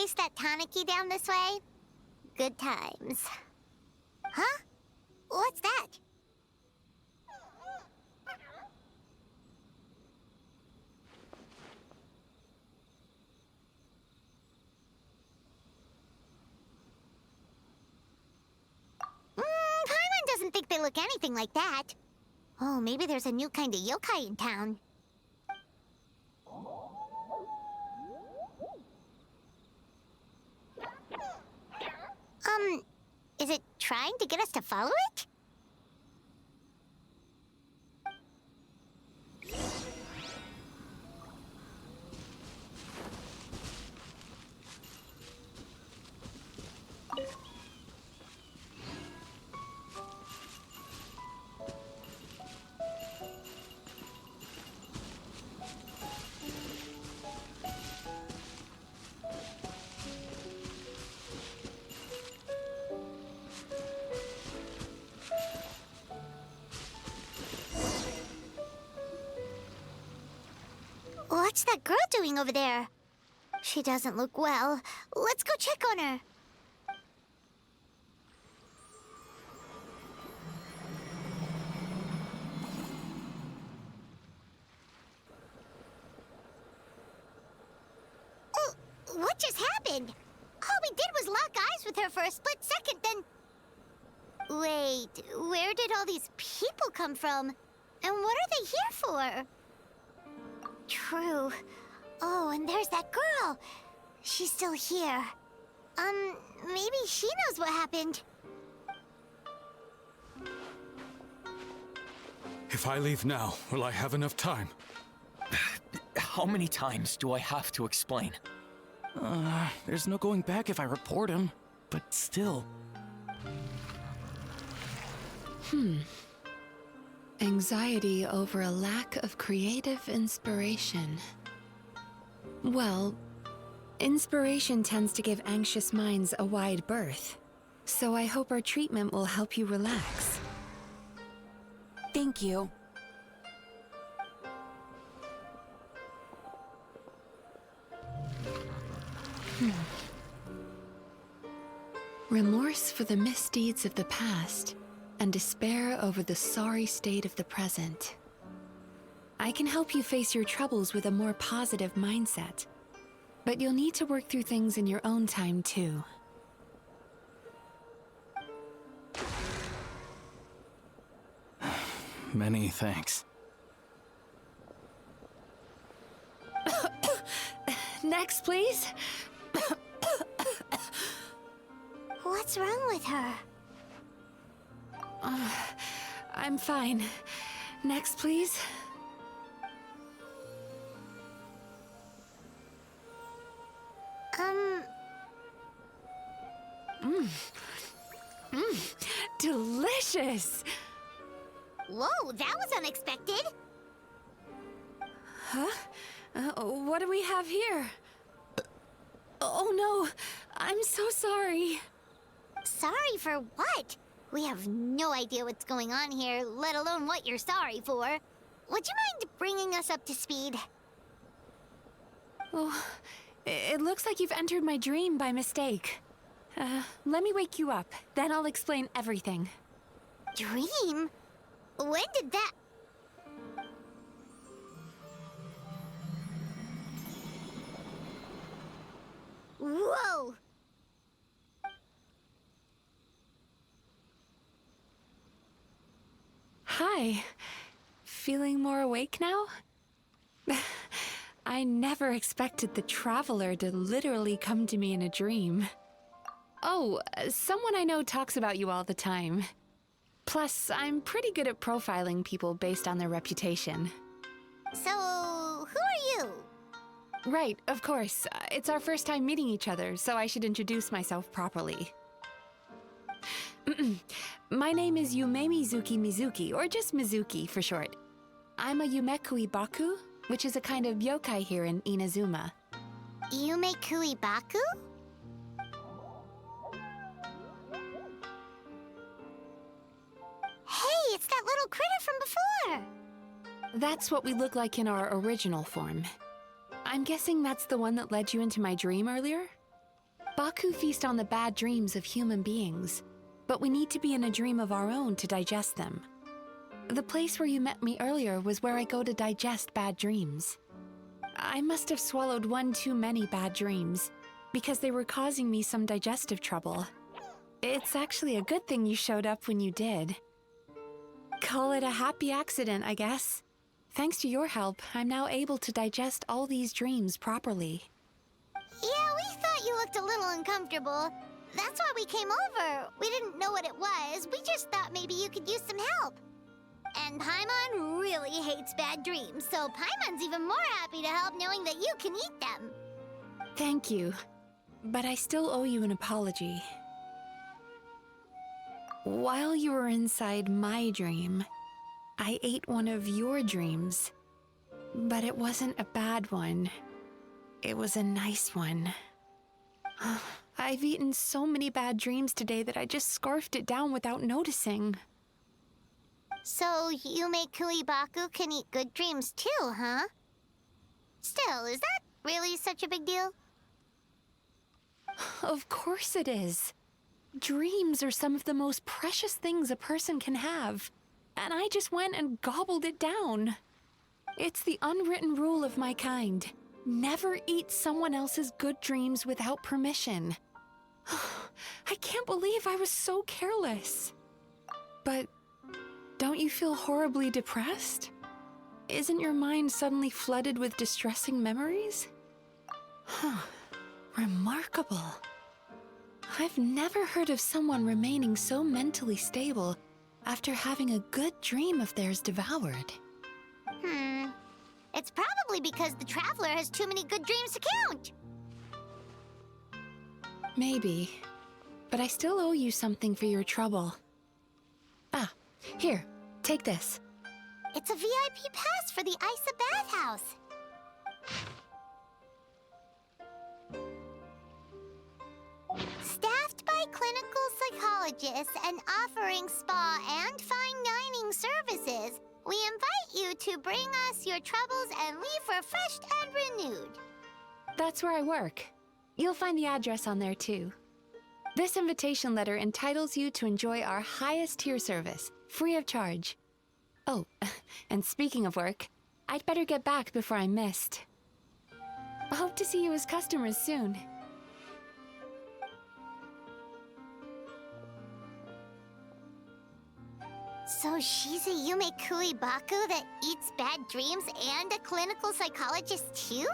chase that Tanuki down this way? Good times. Huh? What's that? Paimon doesn't think they look anything like that. Oh, maybe there's a new kind of yokai in town. Is it trying to get us to follow it? What's that girl doing over there? She doesn't look well. Let's go check on her. Oh, what just happened? All we did was lock eyes with her for a split second, then... Wait, where did all these people come from? And what are they here for? True. Oh, and there's that girl. She's still here. Maybe she knows what happened. If I leave now, will I have enough time? How many times do I have to explain? There's no going back if I report him. But still. Anxiety over a lack of creative inspiration. Well, inspiration tends to give anxious minds a wide berth. So I hope our treatment will help you relax. Thank you. Remorse for the misdeeds of the past, and despair over the sorry state of the present. I can help you face your troubles with a more positive mindset, but you'll need to work through things in your own time too. Many thanks. Next, please. What's wrong with her? I'm fine. Next, please. Delicious! Whoa, that was unexpected. Huh? What do we have here? Oh no, I'm so sorry. Sorry for what? We have no idea what's going on here, let alone what you're sorry for. Would you mind bringing us up to speed? Oh, it looks like you've entered my dream by mistake. Let me wake you up, then I'll explain everything. Dream? When did that... Whoa! Hi. Feeling more awake now? I never expected the Traveler to literally come to me in a dream. Oh, someone I know talks about you all the time. Plus, I'm pretty good at profiling people based on their reputation. So, who are you? Right, of course. It's our first time meeting each other, so I should introduce myself properly. My name is Yumemizuki Mizuki, or just Mizuki for short. I'm a Yumekui Baku, which is a kind of yokai here in Inazuma. Yumekui Baku? Hey, it's that little critter from before! That's what we look like in our original form. I'm guessing that's the one that led you into my dream earlier? Baku feast on the bad dreams of human beings, but we need to be in a dream of our own to digest them. The place where you met me earlier was where I go to digest bad dreams. I must have swallowed one too many bad dreams, because they were causing me some digestive trouble. It's actually a good thing you showed up when you did. Call it a happy accident, I guess. Thanks to your help, I'm now able to digest all these dreams properly. Yeah, we thought you looked a little uncomfortable. That's why we came over. We didn't know what it was. We just thought maybe you could use some help. And Paimon really hates bad dreams, so Paimon's even more happy to help knowing that you can eat them. Thank you, but I still owe you an apology. While you were inside my dream, I ate one of your dreams. But it wasn't a bad one. It was a nice one. I've eaten so many bad dreams today that I just scarfed it down without noticing. So Yumei Baku can eat good dreams too, huh? Still, is that really such a big deal? Of course it is. Dreams are some of the most precious things a person can have, and I just went and gobbled it down. It's the unwritten rule of my kind. Never eat someone else's good dreams without permission. I can't believe I was so careless. But don't you feel horribly depressed? Isn't your mind suddenly flooded with distressing memories? Remarkable. I've never heard of someone remaining so mentally stable after having a good dream of theirs devoured. It's probably because the Traveler has too many good dreams to count. Maybe, but I still owe you something for your trouble. Ah, here, take this. It's a VIP pass for the Isa bathhouse. Staffed by clinical psychologists and offering spa and fine dining services, we invite you to bring us your troubles and leave refreshed and renewed. That's where I work. You'll find the address on there too. This invitation letter entitles you to enjoy our highest tier service, free of charge. Oh, and speaking of work, I'd better get back before I'm missed. I hope to see you as customers soon. So she's a Yumei Baku that eats bad dreams and a clinical psychologist too?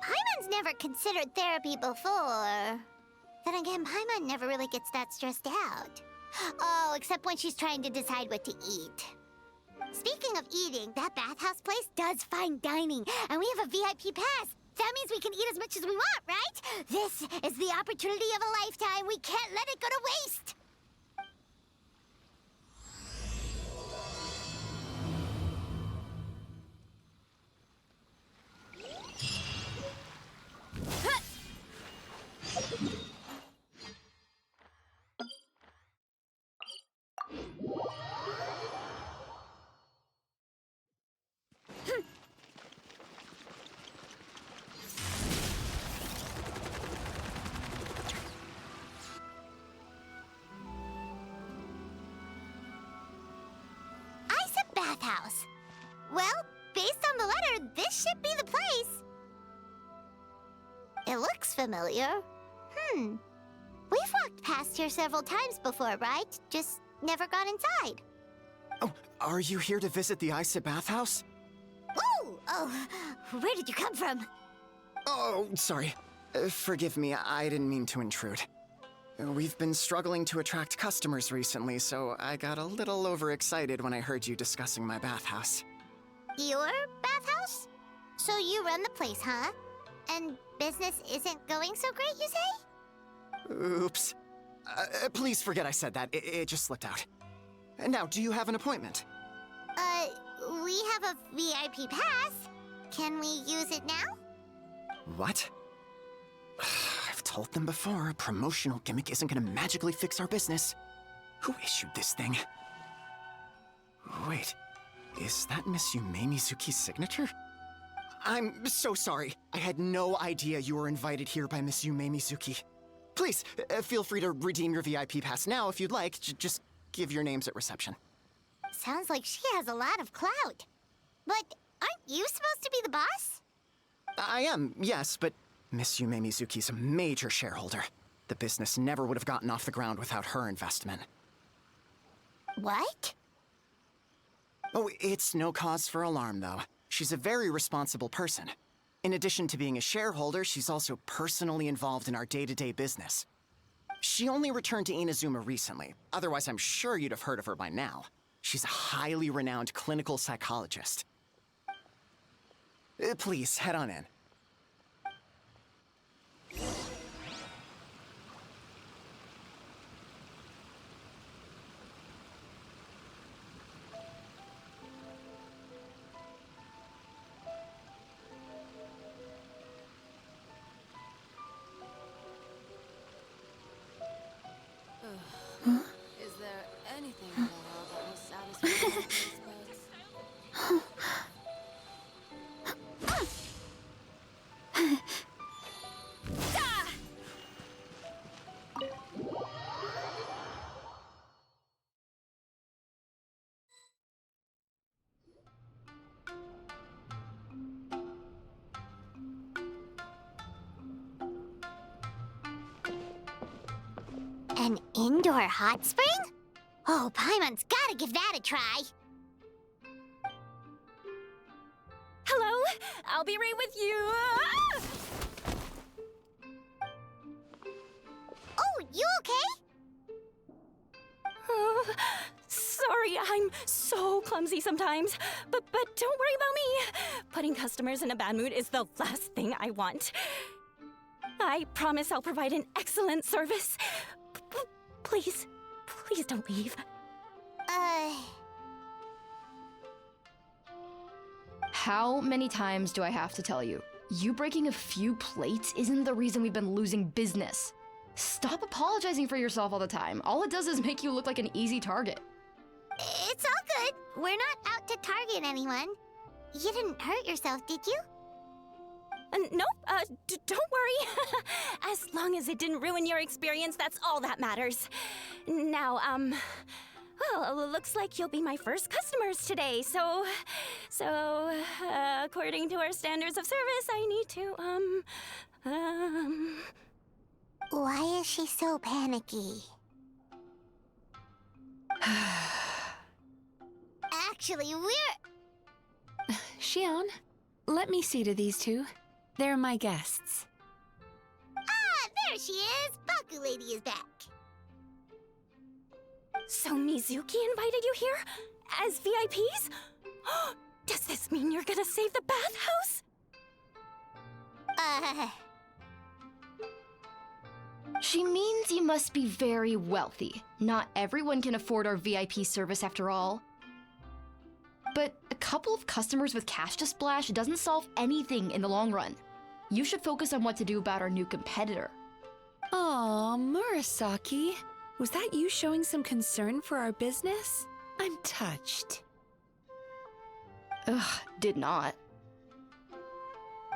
Paimon's never considered therapy before. Then again, Paimon never really gets that stressed out. Oh, except when she's trying to decide what to eat. Speaking of eating, that bathhouse place does fine dining, and we have a VIP pass. That means we can eat as much as we want, right? This is the opportunity of a lifetime. We can't let it go to waste. Bathhouse. Well, based on the letter, this should be the place. It looks familiar. We've walked past here several times before, right? Just never gone inside. Oh, are you here to visit the Isa bathhouse? Ooh! Oh, where did you come from? Oh, sorry. Forgive me, I didn't mean to intrude. We've been struggling to attract customers recently, so I got a little overexcited when I heard you discussing my bathhouse. Your bathhouse? So you run the place, huh? And business isn't going so great, you say? Oops. Please forget I said that. It just slipped out. Now, do you have an appointment? We have a VIP pass. Can we use it now? What? I've told them before, a promotional gimmick isn't gonna magically fix our business. Who issued this thing? Wait, is that Miss Yumemizuki's signature? I'm so sorry. I had no idea you were invited here by Miss Yumemizuki. Please, feel free to redeem your VIP pass now if you'd like. Just give your names at reception. Sounds like she has a lot of clout. But aren't you supposed to be the boss? I am, yes, but Miss Yumemizuki's a major shareholder. The business never would have gotten off the ground without her investment. What? Oh, it's no cause for alarm, though. She's a very responsible person. In addition to being a shareholder, she's also personally involved in our day-to-day business. She only returned to Inazuma recently. Otherwise, I'm sure you'd have heard of her by now. She's a highly renowned clinical psychologist. Please, head on in. Is there anything in the world that will satisfy my taste buds? An indoor hot spring? Oh, Paimon's gotta give that a try. Hello? I'll be right with you. Ah! Oh, you okay? Oh, sorry, I'm so clumsy sometimes. But don't worry about me. Putting customers in a bad mood is the last thing I want. I promise I'll provide an excellent service. Please, please don't leave. How many times do I have to tell you? You breaking a few plates isn't the reason we've been losing business. Stop apologizing for yourself all the time. All it does is make you look like an easy target. It's all good. We're not out to target anyone. You didn't hurt yourself, did you? Nope, don't worry. As long as it didn't ruin your experience, that's all that matters. Now, well, it looks like you'll be my first customers today, so, according to our standards of service, I need to, Why is she so panicky? Actually, we're... Xion, let me see to these two. They're my guests. Ah, there she is! Baku Lady is back. So Mizuki invited you here? As VIPs? Does this mean you're gonna save the bathhouse? She means you must be very wealthy. Not everyone can afford our VIP service after all. But a couple of customers with cash to splash doesn't solve anything in the long run. You should focus on what to do about our new competitor. Aw, Murasaki. Was that you showing some concern for our business? I'm touched. Ugh, did not.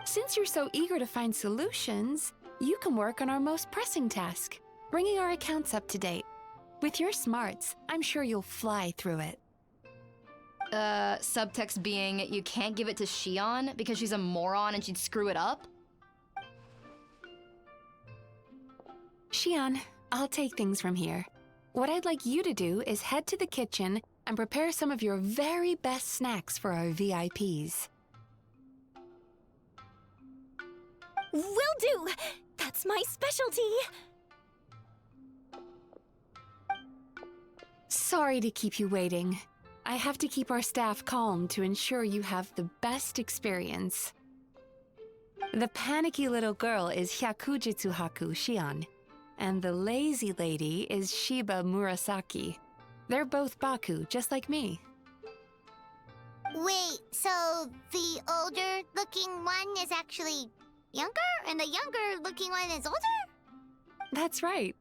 Since you're so eager to find solutions, you can work on our most pressing task, bringing our accounts up to date. With your smarts, I'm sure you'll fly through it. Subtext being, you can't give it to Xion because she's a moron and she'd screw it up? Xion, I'll take things from here. What I'd like you to do is head to the kitchen and prepare some of your very best snacks for our VIPs. Will do! That's my specialty! Sorry to keep you waiting. I have to keep our staff calm to ensure you have the best experience. The panicky little girl is Hyakujitsu Haku Xion, and the lazy lady is Shiba Murasaki. They're both Baku, just like me. Wait, so the older-looking one is actually younger, and the younger-looking one is older? That's right.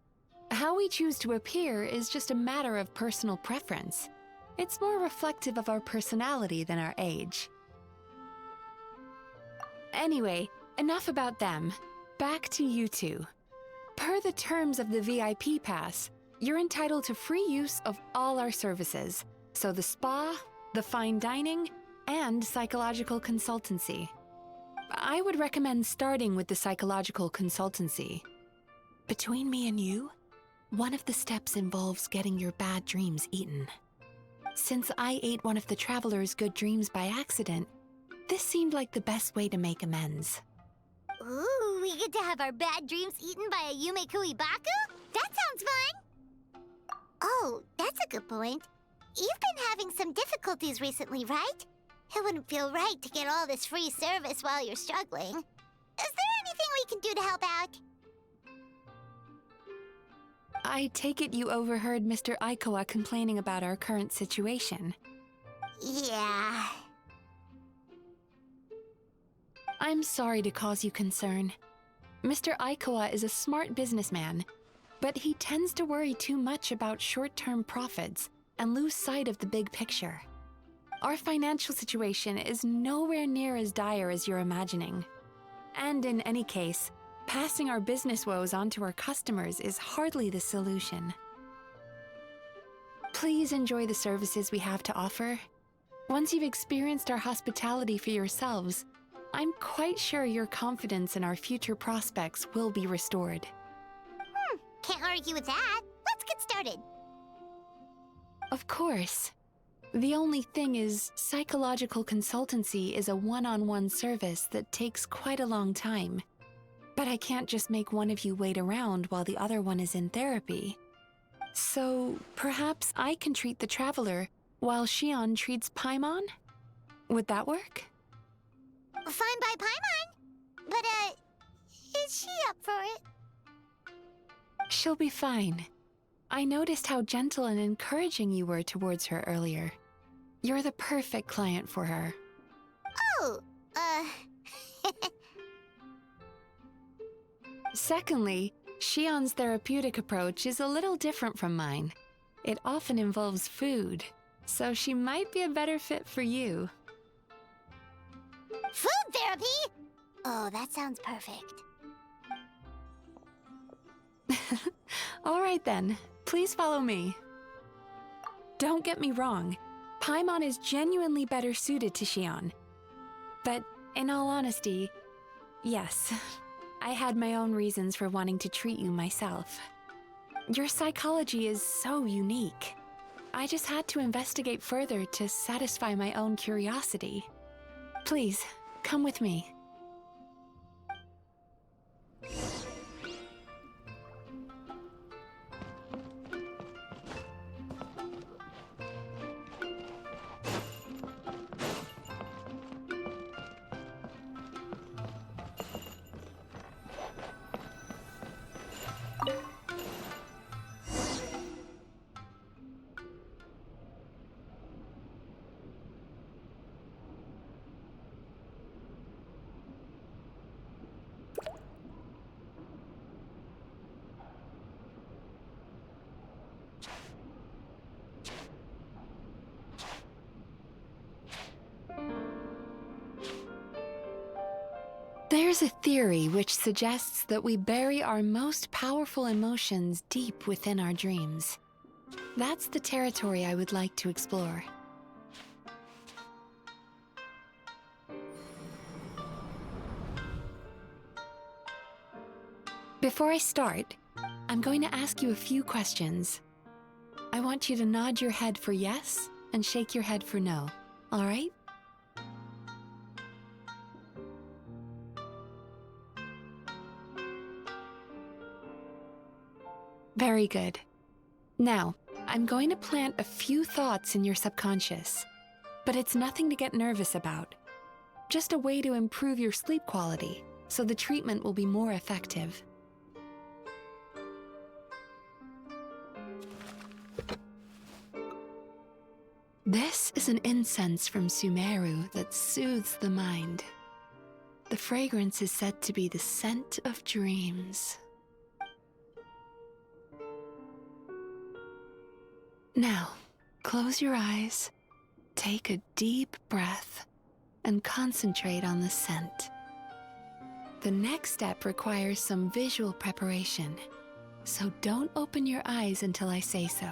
How we choose to appear is just a matter of personal preference. It's more reflective of our personality than our age. Anyway, enough about them. Back to you two. Per the terms of the VIP pass, you're entitled to free use of all our services. So the spa, the fine dining, and psychological consultancy. I would recommend starting with the psychological consultancy. Between me and you, one of the steps involves getting your bad dreams eaten. Since I ate one of the traveler's good dreams by accident, this seemed like the best way to make amends. Ooh, we get to have our bad dreams eaten by a Yumemizuki Baku? That sounds fun! Oh, that's a good point. You've been having some difficulties recently, right? It wouldn't feel right to get all this free service while you're struggling. Is there anything we can do to help out? I take it you overheard Mr. Aikawa complaining about our current situation. Yeah. I'm sorry to cause you concern. Mr. Aikawa is a smart businessman, but he tends to worry too much about short-term profits and lose sight of the big picture. Our financial situation is nowhere near as dire as you're imagining. And in any case, passing our business woes on to our customers is hardly the solution. Please enjoy the services we have to offer. Once you've experienced our hospitality for yourselves, I'm quite sure your confidence in our future prospects will be restored. Can't argue with that. Let's get started. Of course. The only thing is, psychological consultancy is a one-on-one service that takes quite a long time. But I can't just make one of you wait around while the other one is in therapy. So, perhaps I can treat the traveler while Shion treats Paimon? Would that work? Fine by Paimon. But, is she up for it? She'll be fine. I noticed how gentle and encouraging you were towards her earlier. You're the perfect client for her. Oh, Secondly, Shion's therapeutic approach is a little different from mine. It often involves food, so she might be a better fit for you. Food therapy? Oh, that sounds perfect. All right then, please follow me. Don't get me wrong, Paimon is genuinely better suited to Shion. But in all honesty, yes, I had my own reasons for wanting to treat you myself. Your psychology is so unique. I just had to investigate further to satisfy my own curiosity. Please, come with me. There's a theory which suggests that we bury our most powerful emotions deep within our dreams. That's the territory I would like to explore. Before I start, I'm going to ask you a few questions. I want you to nod your head for yes and shake your head for no, all right? Very good. Now, I'm going to plant a few thoughts in your subconscious, but it's nothing to get nervous about. Just a way to improve your sleep quality, so the treatment will be more effective. This is an incense from Sumeru that soothes the mind. The fragrance is said to be the scent of dreams. Now, close your eyes, take a deep breath, and concentrate on the scent. The next step requires some visual preparation, so don't open your eyes until I say so.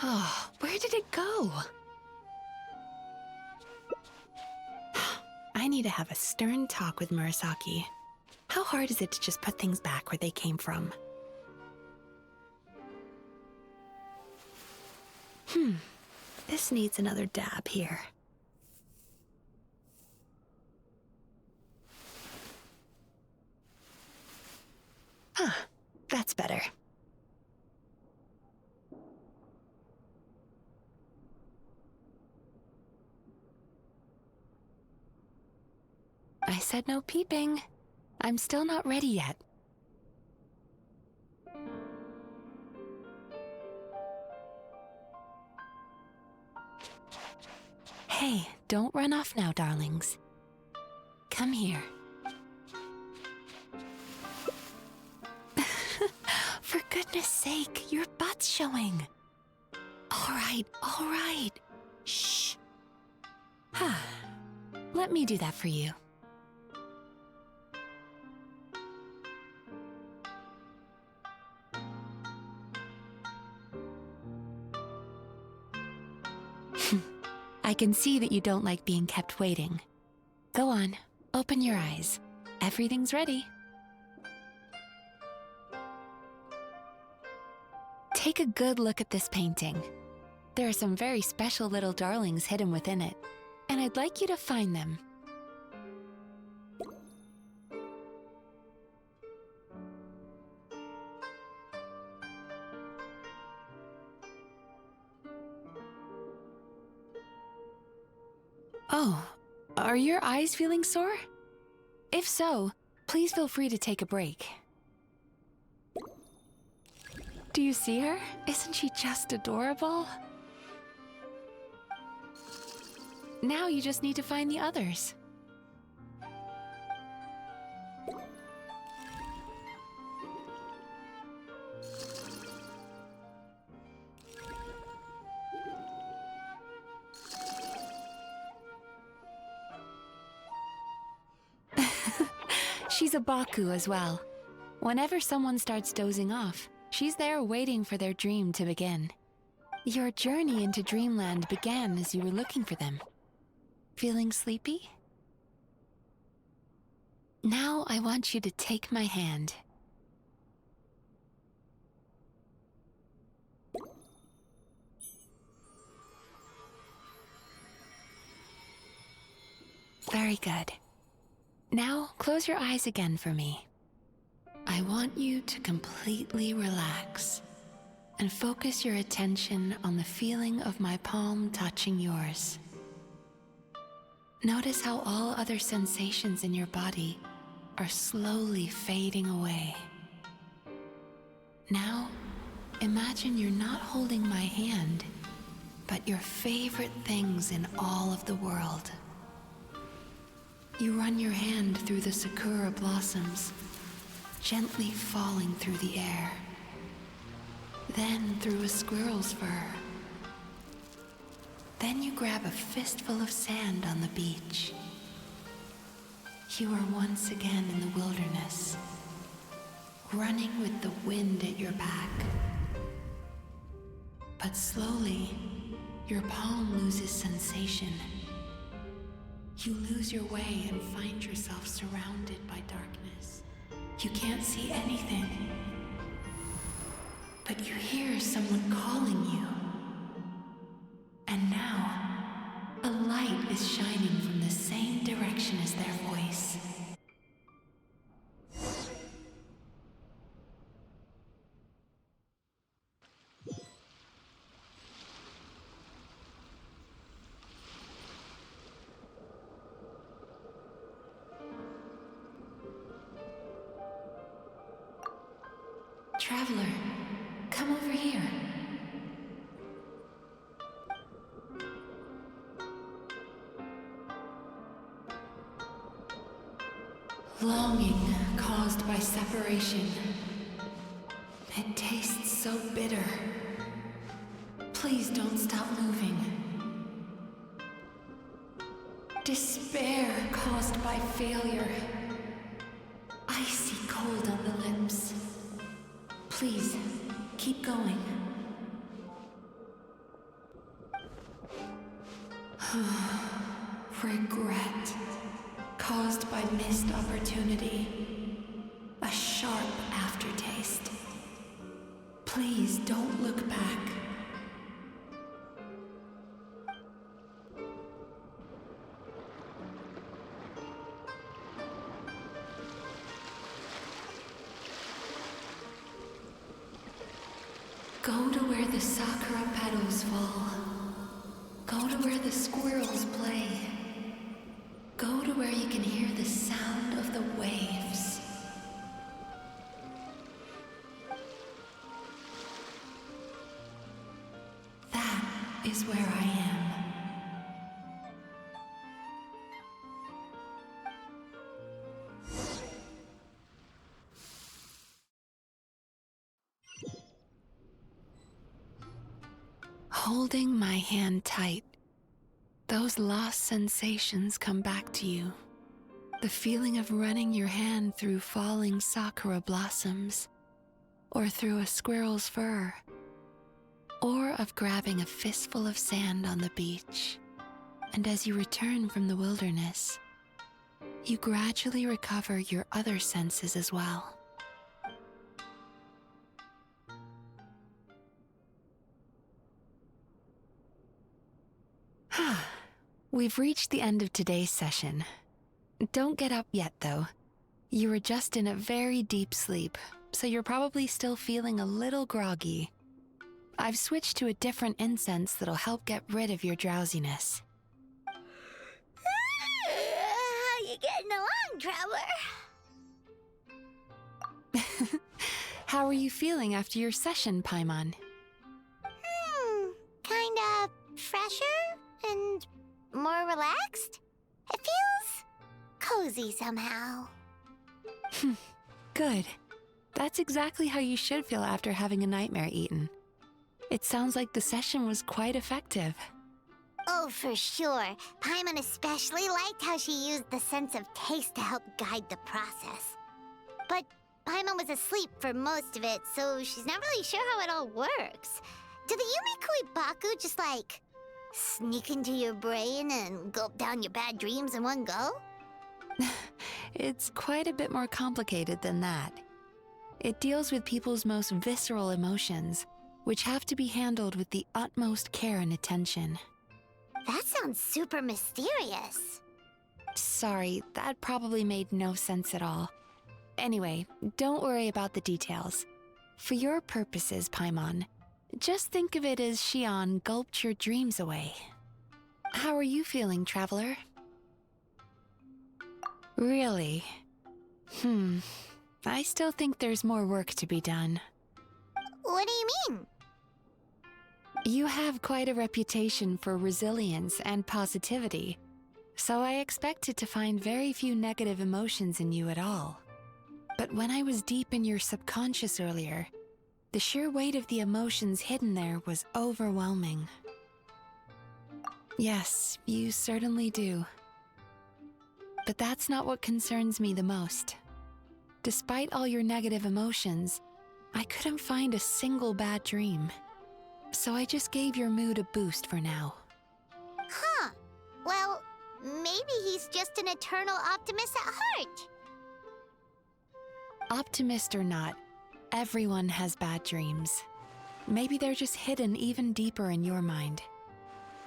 Oh, where did it go? I need to have a stern talk with Murasaki. How hard is it to just put things back where they came from? This needs another dab here. That's better. I said no peeping. I'm still not ready yet. Hey, don't run off now, darlings. Come here. For goodness sake, your butt's showing. All right. Shh. Let me do that for you. I can see that you don't like being kept waiting. Go on, open your eyes. Everything's ready. Take a good look at this painting. There are some very special little darlings hidden within it, and I'd like you to find them. Oh, are your eyes feeling sore? If so, please feel free to take a break. Do you see her? Isn't she just adorable? Now you just need to find the others. She's a Baku as well. Whenever someone starts dozing off, she's there waiting for their dream to begin. Your journey into Dreamland began as you were looking for them. Feeling sleepy? Now I want you to take my hand. Very good. Now, close your eyes again for me. I want you to completely relax and focus your attention on the feeling of my palm touching yours. Notice how all other sensations in your body are slowly fading away. Now, imagine you're not holding my hand, but your favorite things in all of the world. You run your hand through the sakura blossoms, gently falling through the air. Then through a squirrel's fur. Then you grab a fistful of sand on the beach. You are once again in the wilderness, running with the wind at your back. But slowly, your palm loses sensation. You lose your way and find yourself surrounded by darkness. You can't see anything, but you hear someone calling you. And now, a light is shining from the same direction as their voice. Traveler, come over here. Longing caused by separation. It tastes so bitter. Please don't stop moving. Despair caused by failure. Icy cold on the lips. Please, keep going. Regret caused by missed opportunity. A sharp aftertaste. Please don't look back. Go to where the sakura petals fall. Go to where the squirrels play. Go to where you can hear the sound of the waves. That is where I am. Holding my hand tight, those lost sensations come back to you. The feeling of running your hand through falling sakura blossoms, or through a squirrel's fur, or of grabbing a fistful of sand on the beach. And as you return from the wilderness, you gradually recover your other senses as well. We've reached the end of today's session. Don't get up yet, though. You were just in a very deep sleep, so you're probably still feeling a little groggy. I've switched to a different incense that'll help get rid of your drowsiness. How you getting along, Traveler? How are you feeling after your session, Paimon? Kinda fresher and more relaxed. It feels cozy somehow. Good. That's exactly how you should feel after having a nightmare eaten. It sounds like the session was quite effective. Oh, for sure. Paimon especially liked how she used the sense of taste to help guide the process. But Paimon was asleep for most of it, so she's not really sure how it all works. Did the Yumikui Baku just, like, sneak into your brain and gulp down your bad dreams in one go? It's quite a bit more complicated than that. It deals with people's most visceral emotions, which have to be handled with the utmost care and attention. That sounds super mysterious. Sorry, that probably made no sense at all. Anyway, don't worry about the details. For your purposes, Paimon, just think of it as Shion gulped your dreams away. How are you feeling, Traveler? Really? I still think there's more work to be done. What do you mean? You have quite a reputation for resilience and positivity, so I expected to find very few negative emotions in you at all. But when I was deep in your subconscious earlier, the sheer weight of the emotions hidden there was overwhelming. Yes, you certainly do. But that's not what concerns me the most. Despite all your negative emotions, I couldn't find a single bad dream. So I just gave your mood a boost for now. Huh. Well, maybe he's just an eternal optimist at heart. Optimist or not, everyone has bad dreams. Maybe they're just hidden even deeper in your mind.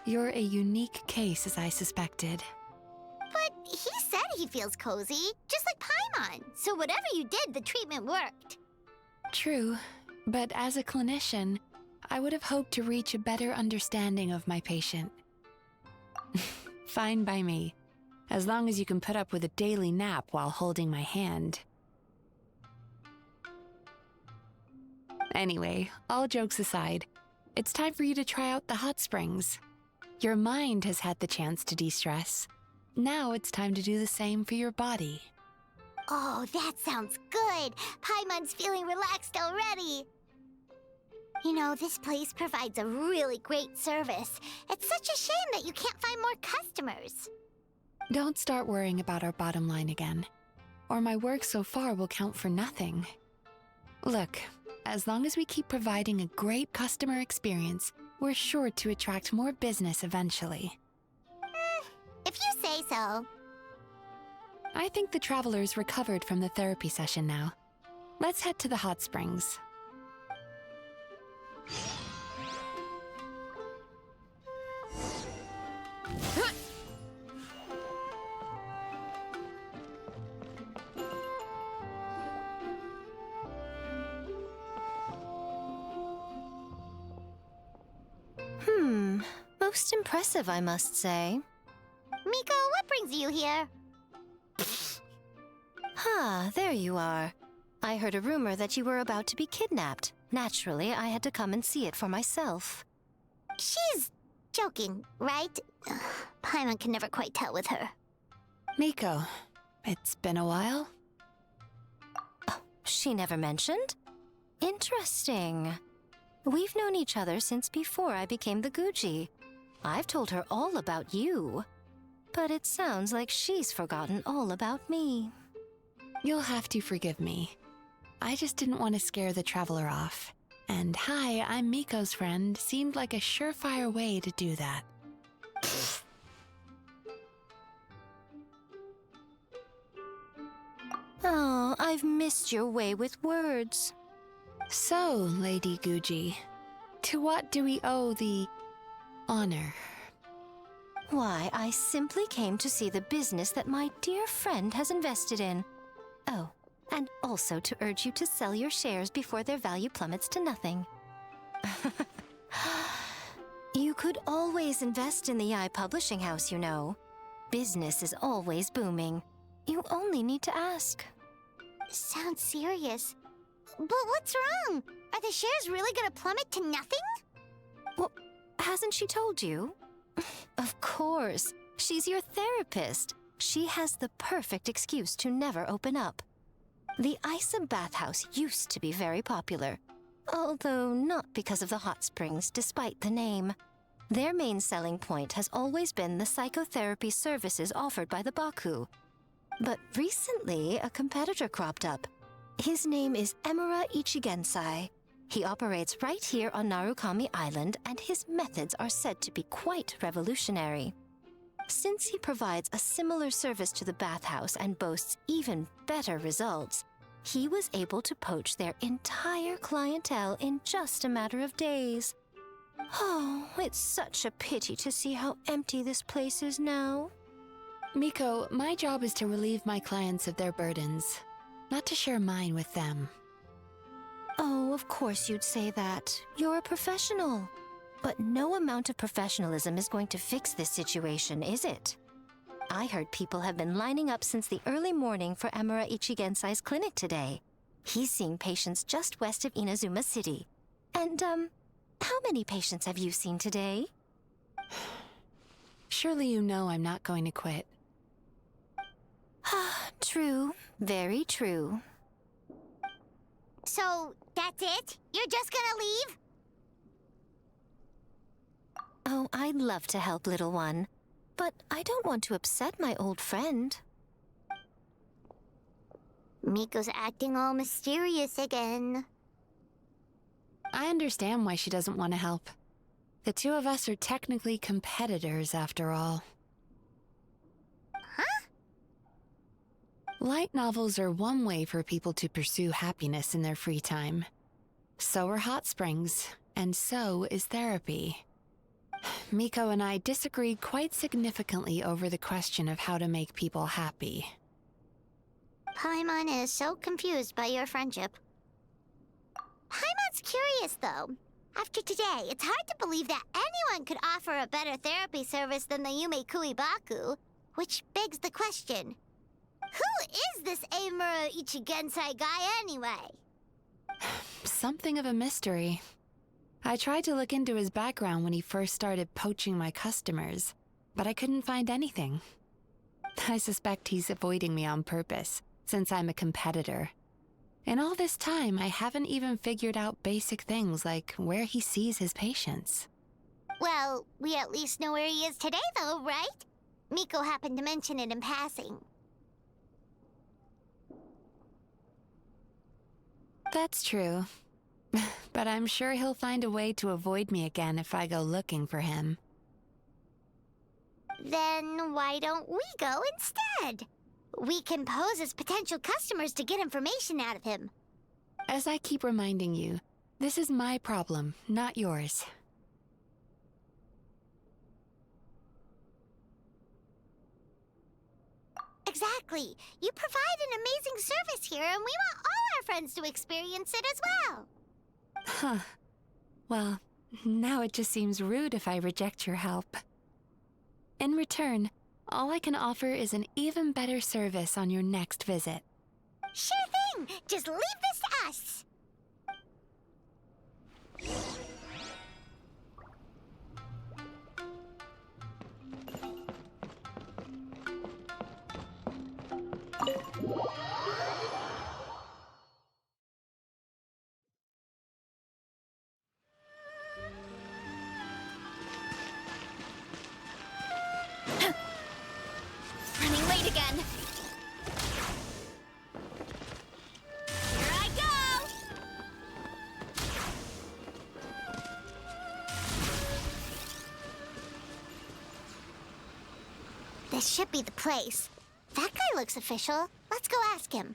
You're a unique case, as I suspected. But he said he feels cozy, just like Paimon. So whatever you did, the treatment worked. True, but as a clinician, I would have hoped to reach a better understanding of my patient. Fine by me, as long as you can put up with a daily nap while holding my hand. Anyway, all jokes aside, it's time for you to try out the hot springs. Your mind has had the chance to de-stress. Now it's time to do the same for your body. Oh, that sounds good. Paimon's feeling relaxed already. You know, this place provides a really great service. It's such a shame that you can't find more customers. Don't start worrying about our bottom line again, or my work so far will count for nothing. Look, as long as we keep providing a great customer experience, we're sure to attract more business eventually. If you say so. I think the travelers recovered from the therapy session now. Let's head to the hot springs. Most impressive, I must say. Miko, what brings you here? There you are. I heard a rumor that you were about to be kidnapped. Naturally, I had to come and see it for myself. She's joking, right? Paimon can never quite tell with her. Miko, it's been a while? She never mentioned? Interesting. We've known each other since before I became the Guji. I've told her all about you. But it sounds like she's forgotten all about me. You'll have to forgive me. I just didn't want to scare the traveler off. And hi, I'm Miko's friend seemed like a surefire way to do that. Oh, I've missed your way with words. So, Lady Guji, to what do we owe the honor? Why, I simply came to see the business that my dear friend has invested in. Oh, and also to urge you to sell your shares before their value plummets to nothing. You could always invest in the Yae Publishing House, you know. Business is always booming. You only need to ask. Sounds serious. But what's wrong? Are the shares really gonna plummet to nothing? Well, hasn't she told you? Of course. She's your therapist. She has the perfect excuse to never open up. The Isa bathhouse used to be very popular, although not because of the hot springs, despite the name. Their main selling point has always been the psychotherapy services offered by the Baku. But recently, a competitor cropped up. His name is Emura Ichigensai. He operates right here on Narukami Island, and his methods are said to be quite revolutionary. Since he provides a similar service to the bathhouse and boasts even better results, he was able to poach their entire clientele in just a matter of days. Oh, it's such a pity to see how empty this place is now. Miko, my job is to relieve my clients of their burdens, not to share mine with them. Oh, of course you'd say that. You're a professional. But no amount of professionalism is going to fix this situation, is it? I heard people have been lining up since the early morning for Emura Ichigensai's clinic today. He's seeing patients just west of Inazuma City. And, how many patients have you seen today? Surely you know I'm not going to quit. True. Very true. So, that's it? You're just gonna leave? Oh, I'd love to help, little one. But I don't want to upset my old friend. Miko's acting all mysterious again. I understand why she doesn't want to help. The two of us are technically competitors, after all. Huh? Light novels are one way for people to pursue happiness in their free time. So are hot springs, and so is therapy. Miko and I disagreed quite significantly over the question of how to make people happy. Paimon is so confused by your friendship. Paimon's curious, though. After today, it's hard to believe that anyone could offer a better therapy service than the Yumei Baku, which begs the question, who is this Emura Ichigensai guy anyway? Something of a mystery. I tried to look into his background when he first started poaching my customers, but I couldn't find anything. I suspect he's avoiding me on purpose, since I'm a competitor. In all this time, I haven't even figured out basic things like where he sees his patients. Well, we at least know where he is today, though, right? Miko happened to mention it in passing. That's true. But I'm sure he'll find a way to avoid me again if I go looking for him. Then why don't we go instead? We can pose as potential customers to get information out of him. As I keep reminding you, this is my problem, not yours. Exactly. You provide an amazing service here, and we want all our friends to experience it as well. Huh. Well, now it just seems rude if I reject your help. In return, all I can offer is an even better service on your next visit. Sure thing! Just leave this to us! Running late again. Here I go! This should be the place. That guy looks official. Let's go ask him.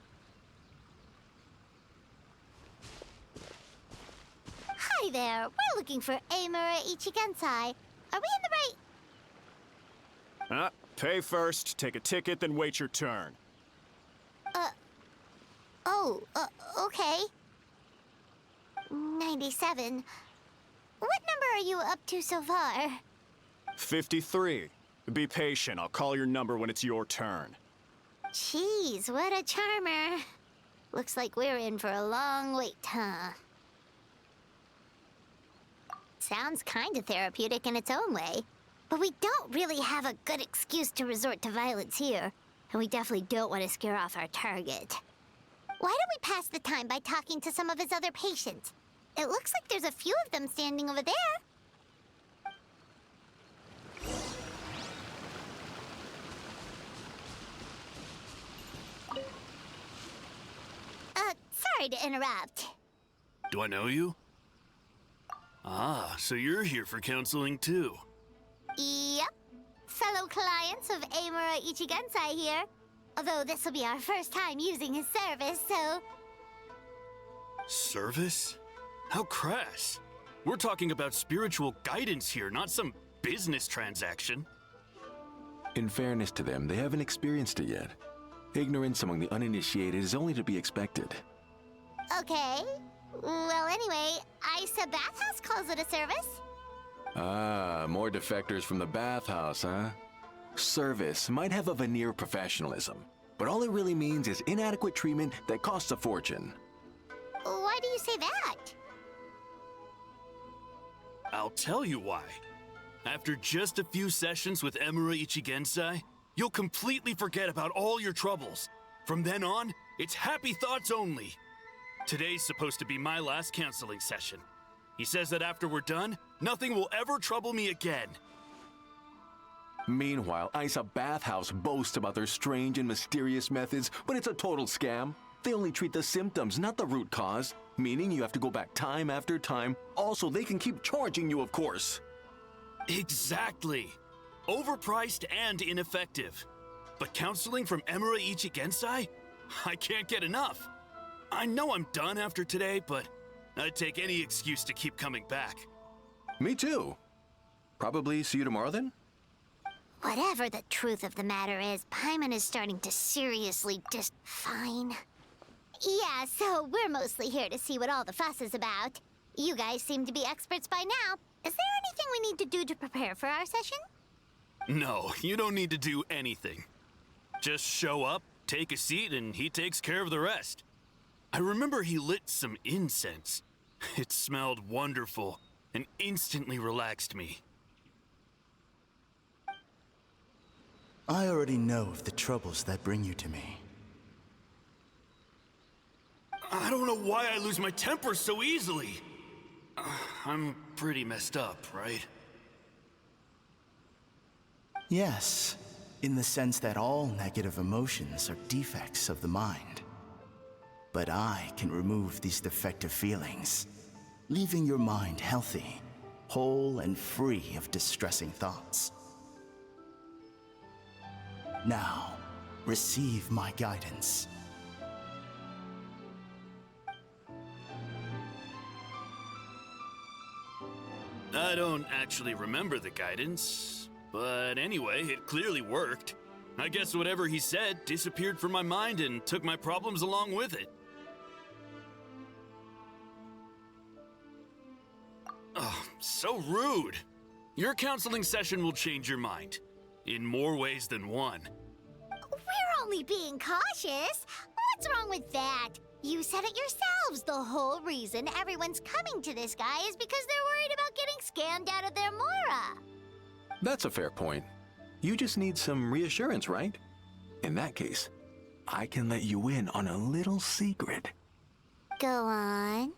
Hi there. We're looking for Amura Ichigensai. Are we in the right... Pay first, take a ticket, then wait your turn. Okay. 97. What number are you up to so far? 53. Be patient, I'll call your number when it's your turn. Jeez, what a charmer. Looks like we're in for a long wait, huh? Sounds kinda therapeutic in its own way. But we don't really have a good excuse to resort to violence here. And we definitely don't want to scare off our target. Why don't we pass the time by talking to some of his other patients? It looks like there's a few of them standing over there. Sorry to interrupt. Do I know you? Ah, so you're here for counseling too. Yep. Fellow clients of Amura Ichigensai here. Although this will be our first time using his service, so... Service? How crass. We're talking about spiritual guidance here, not some business transaction. In fairness to them, they haven't experienced it yet. Ignorance among the uninitiated is only to be expected. Okay. Well, anyway, Isa Bathhouse calls it a service. Ah, more defectors from the bathhouse, huh? Service might have a veneer of professionalism, but all it really means is inadequate treatment that costs a fortune. Why do you say that? I'll tell you why. After just a few sessions with Amura Ichigensai, you'll completely forget about all your troubles. From then on, it's happy thoughts only. Today's supposed to be my last counseling session. He says that after we're done, nothing will ever trouble me again. Meanwhile, Isa Bathhouse boasts about their strange and mysterious methods, but it's a total scam. They only treat the symptoms, not the root cause, meaning you have to go back time after time. Also, they can keep charging you, of course. Exactly. Overpriced and ineffective. But counseling from Amura Ichigensai? I can't get enough. I know I'm done after today, but I'd take any excuse to keep coming back. Me too. Probably see you tomorrow then? Whatever the truth of the matter is, Paimon is starting to seriously Fine. Yeah, so we're mostly here to see what all the fuss is about. You guys seem to be experts by now. Is there anything we need to do to prepare for our session? No, you don't need to do anything. Just show up, take a seat, and he takes care of the rest. I remember he lit some incense. It smelled wonderful and instantly relaxed me. I already know of the troubles that bring you to me. I don't know why I lose my temper so easily. I'm pretty messed up, right? Yes, in the sense that all negative emotions are defects of the mind. But I can remove these defective feelings, leaving your mind healthy, whole, and free of distressing thoughts. Now, receive my guidance. I don't actually remember the guidance, but anyway, it clearly worked. I guess whatever he said disappeared from my mind and took my problems along with it. Oh, so rude. Your counseling session will change your mind. In more ways than one. We're only being cautious. What's wrong with that? You said it yourselves. The whole reason everyone's coming to this guy is because they're worried about getting scammed out of their Mora. That's a fair point. You just need some reassurance, right? In that case, I can let you in on a little secret. Go on.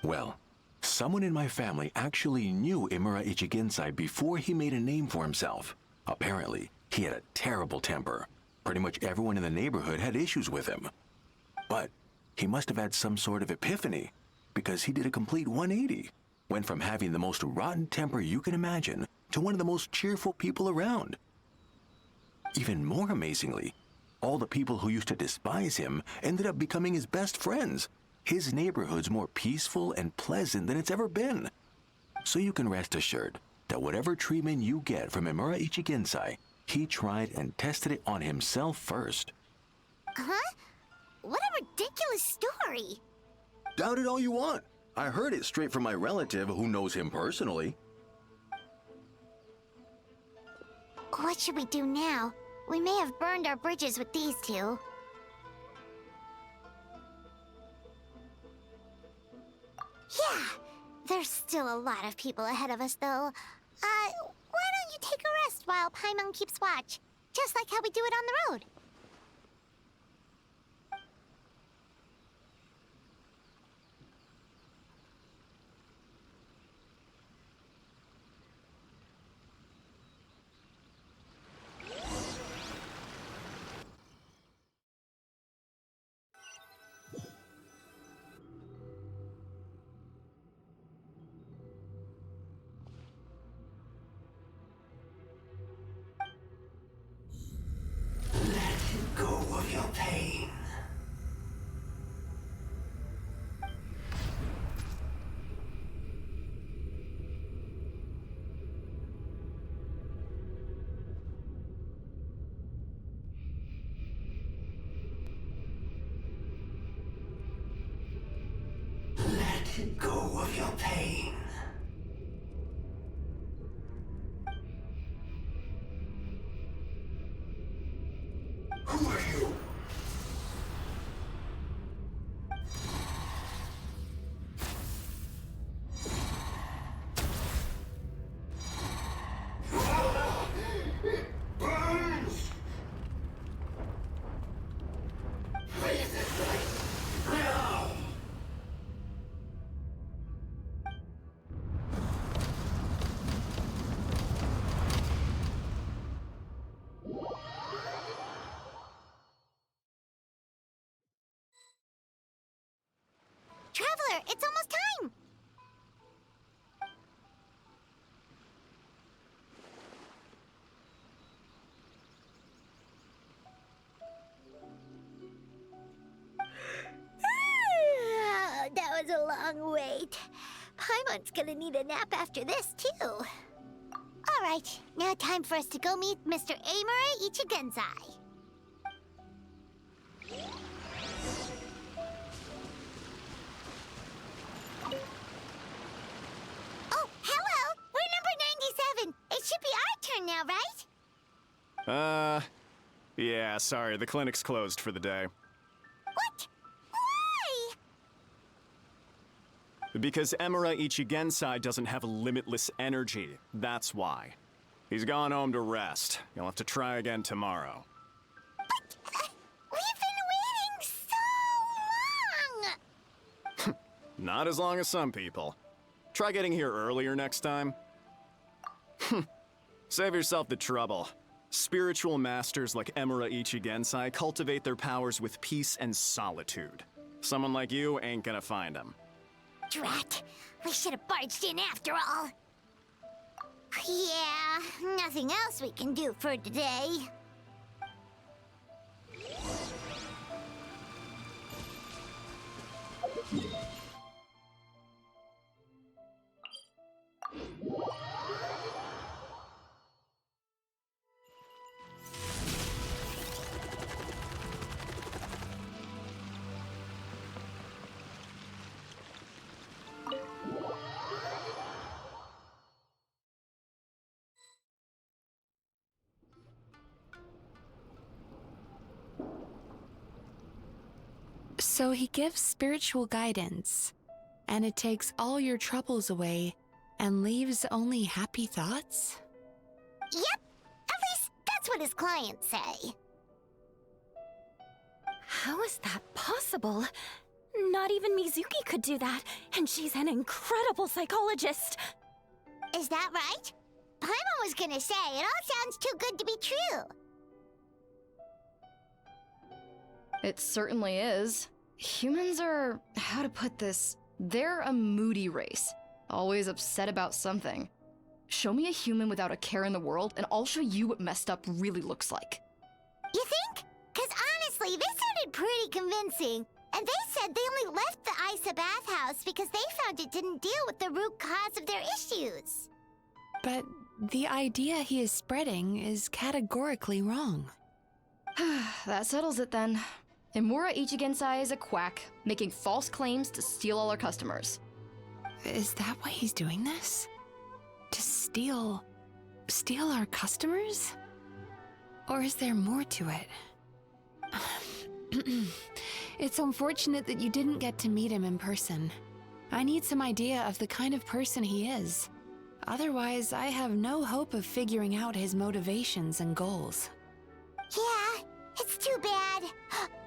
Well, someone in my family actually knew Imura Ichigensai before he made a name for himself. Apparently, he had a terrible temper. Pretty much everyone in the neighborhood had issues with him. But he must have had some sort of epiphany, because he did a complete 180. Went from having the most rotten temper you can imagine to one of the most cheerful people around. Even more amazingly, all the people who used to despise him ended up becoming his best friends. His neighborhood's more peaceful and pleasant than it's ever been. So you can rest assured that whatever treatment you get from Imura Ichigensai, he tried and tested it on himself first. Huh? What a ridiculous story. Doubt it all you want. I heard it straight from my relative who knows him personally. What should we do now? We may have burned our bridges with these two. Yeah, there's still a lot of people ahead of us, though. Why don't you take a rest while Paimon keeps watch? Just like how we do it on the road. Go of your pain. Let go of your pain. Who are you? It burns! Raise it right now! Traveler, it's almost time! That was a long wait. Paimon's gonna need a nap after this, too. All right, now time for us to go meet Mr. Imura Ichigensai. Oh, hello! We're number 97. It should be our turn now, right? Yeah, sorry, the clinic's closed for the day. What? Why? Because Imura Ichigensai doesn't have limitless energy, that's why. He's gone home to rest. You'll have to try again tomorrow. But, we've been waiting so long! Not as long as some people. Try getting here earlier next time. Save yourself the trouble. Spiritual masters like Emura Ichigensai cultivate their powers with peace and solitude. Someone like you ain't gonna find them. Drat. We should have barged in after all. Yeah, nothing else we can do for today. So he gives spiritual guidance, and it takes all your troubles away and leaves only happy thoughts? Yep, at least that's what his clients say. How is that possible? Not even Mizuki could do that, and she's an incredible psychologist. Is that right? Paimon was gonna say, it all sounds too good to be true. It certainly is. Humans are, how to put this, they're a moody race. Always upset about something. Show me a human without a care in the world, and I'll show you what messed up really looks like. You think? Cause honestly, this sounded pretty convincing. And they said they only left the Isa bathhouse because they found it didn't deal with the root cause of their issues. But the idea he is spreading is categorically wrong. That settles it then. Emura Ichigensai is a quack, making false claims to steal all our customers. Is that why he's doing this? To steal our customers? Or is there more to it? It's unfortunate that you didn't get to meet him in person. I need some idea of the kind of person he is. Otherwise, I have no hope of figuring out his motivations and goals. Yeah, it's too bad.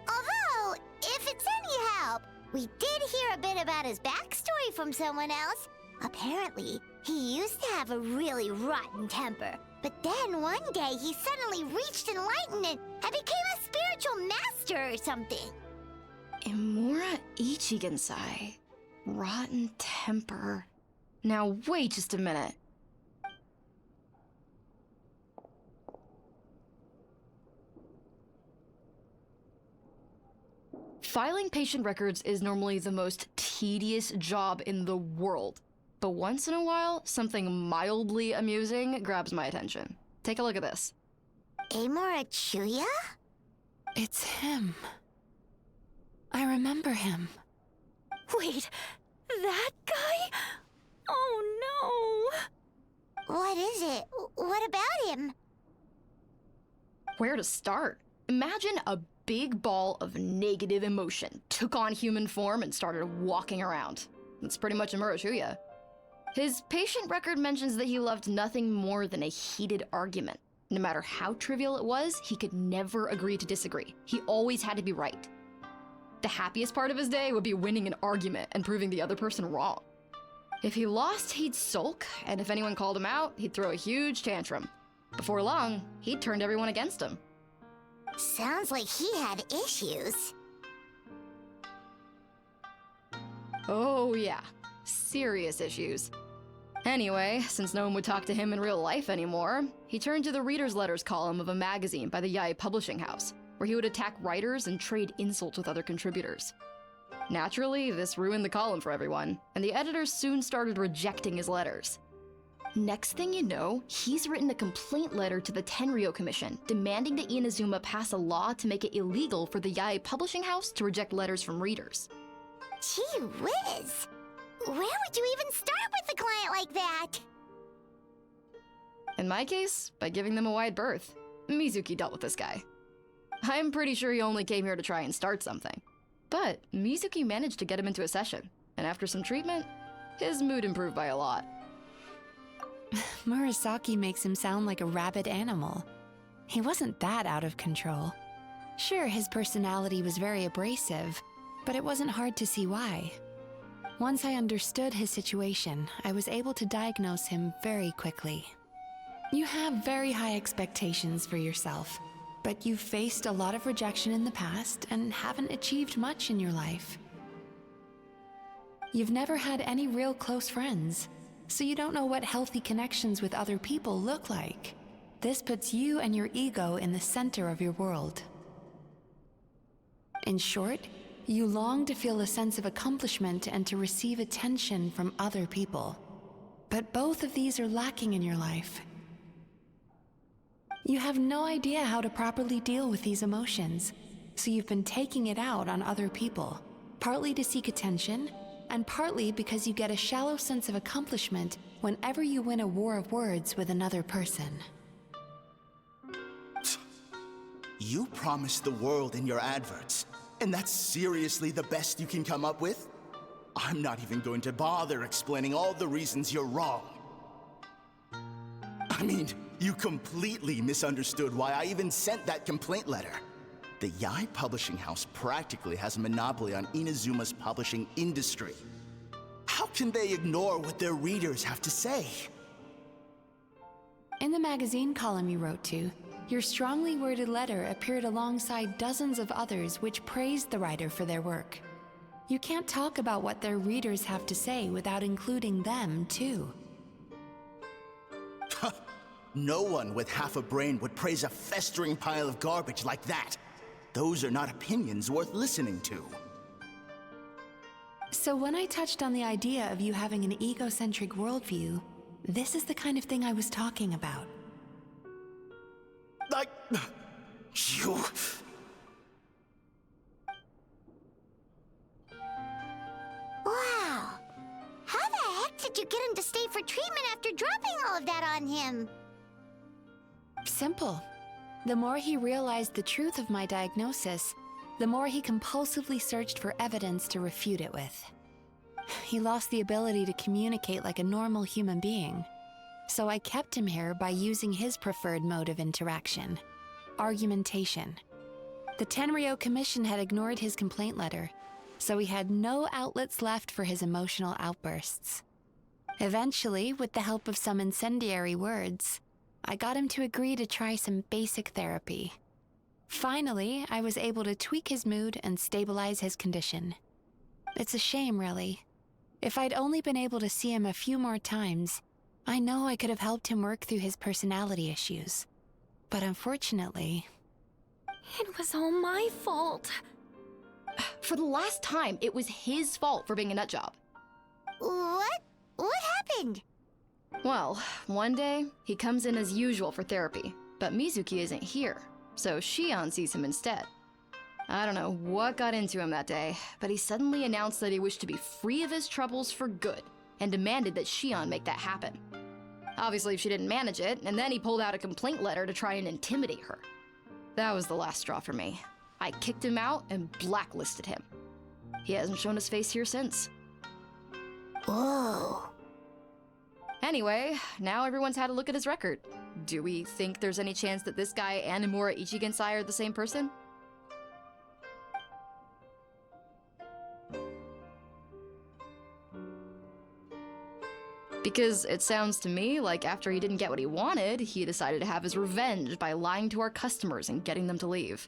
Although, if it's any help, we did hear a bit about his backstory from someone else. Apparently, he used to have a really rotten temper. But then one day he suddenly reached enlightenment and became a spiritual master or something. Emura Ichigensai. Rotten temper. Now wait just a minute. Filing patient records is normally the most tedious job in the world. But once in a while, something mildly amusing grabs my attention. Take a look at this. Emura Chuya? It's him. I remember him. Wait, that guy? Oh no! What is it? What about him? Where to start? Imagine a big ball of negative emotion took on human form and started walking around. That's pretty much Emura Chuya. His patient record mentions that he loved nothing more than a heated argument. No matter how trivial it was, he could never agree to disagree. He always had to be right. The happiest part of his day would be winning an argument and proving the other person wrong. If he lost, he'd sulk, and if anyone called him out, he'd throw a huge tantrum. Before long, he'd turned everyone against him. Sounds like he had issues. Oh yeah, serious issues. Anyway, since no one would talk to him in real life anymore, he turned to the reader's letters column of a magazine by the Yai Publishing House, where he would attack writers and trade insults with other contributors. Naturally, this ruined the column for everyone, and the editors soon started rejecting his letters. Next thing you know, he's written a complaint letter to the Tenryo Commission, demanding that Inazuma pass a law to make it illegal for the Yai Publishing House to reject letters from readers. Gee whiz! Where would you even start with a client like that? In my case, by giving them a wide berth. Mizuki dealt with this guy. I'm pretty sure he only came here to try and start something. But Mizuki managed to get him into a session, and after some treatment, his mood improved by a lot. Murasaki makes him sound like a rabid animal. He wasn't that out of control. Sure, his personality was very abrasive, but it wasn't hard to see why. Once I understood his situation, I was able to diagnose him very quickly. You have very high expectations for yourself, but you've faced a lot of rejection in the past and haven't achieved much in your life. You've never had any real close friends, so you don't know what healthy connections with other people look like. This puts you and your ego in the center of your world. In short, you long to feel a sense of accomplishment and to receive attention from other people. But both of these are lacking in your life. You have no idea how to properly deal with these emotions, so you've been taking it out on other people, partly to seek attention, and partly because you get a shallow sense of accomplishment whenever you win a war of words with another person. You promised the world in your adverts, and that's seriously the best you can come up with? I'm not even going to bother explaining all the reasons you're wrong. I mean, you completely misunderstood why I even sent that complaint letter. The Yai Publishing House practically has a monopoly on Inazuma's publishing industry. How can they ignore what their readers have to say? In the magazine column you wrote to, your strongly worded letter appeared alongside dozens of others which praised the writer for their work. You can't talk about what their readers have to say without including them, too. No one with half a brain would praise a festering pile of garbage like that. Those are not opinions worth listening to. So when I touched on the idea of you having an egocentric worldview, this is the kind of thing I was talking about. Like... you... Wow. How the heck did you get him to stay for treatment after dropping all of that on him? Simple. The more he realized the truth of my diagnosis, the more he compulsively searched for evidence to refute it with. He lost the ability to communicate like a normal human being. So I kept him here by using his preferred mode of interaction: argumentation. The Tenryo Commission had ignored his complaint letter, so he had no outlets left for his emotional outbursts. Eventually, with the help of some incendiary words, I got him to agree to try some basic therapy. Finally, I was able to tweak his mood and stabilize his condition. It's a shame, really. If I'd only been able to see him a few more times, I know I could have helped him work through his personality issues. But unfortunately... It was all my fault. For the last time, it was his fault for being a nutjob. What? What happened? Well, one day, he comes in as usual for therapy, but Mizuki isn't here, so Shion sees him instead. I don't know what got into him that day, but he suddenly announced that he wished to be free of his troubles for good, and demanded that Shion make that happen. Obviously, she didn't manage it, and then he pulled out a complaint letter to try and intimidate her. That was the last straw for me. I kicked him out and blacklisted him. He hasn't shown his face here since. Whoa. Anyway, now everyone's had a look at his record. Do we think there's any chance that this guy and Nomura Ichigensai are the same person? Because it sounds to me like after he didn't get what he wanted, he decided to have his revenge by lying to our customers and getting them to leave.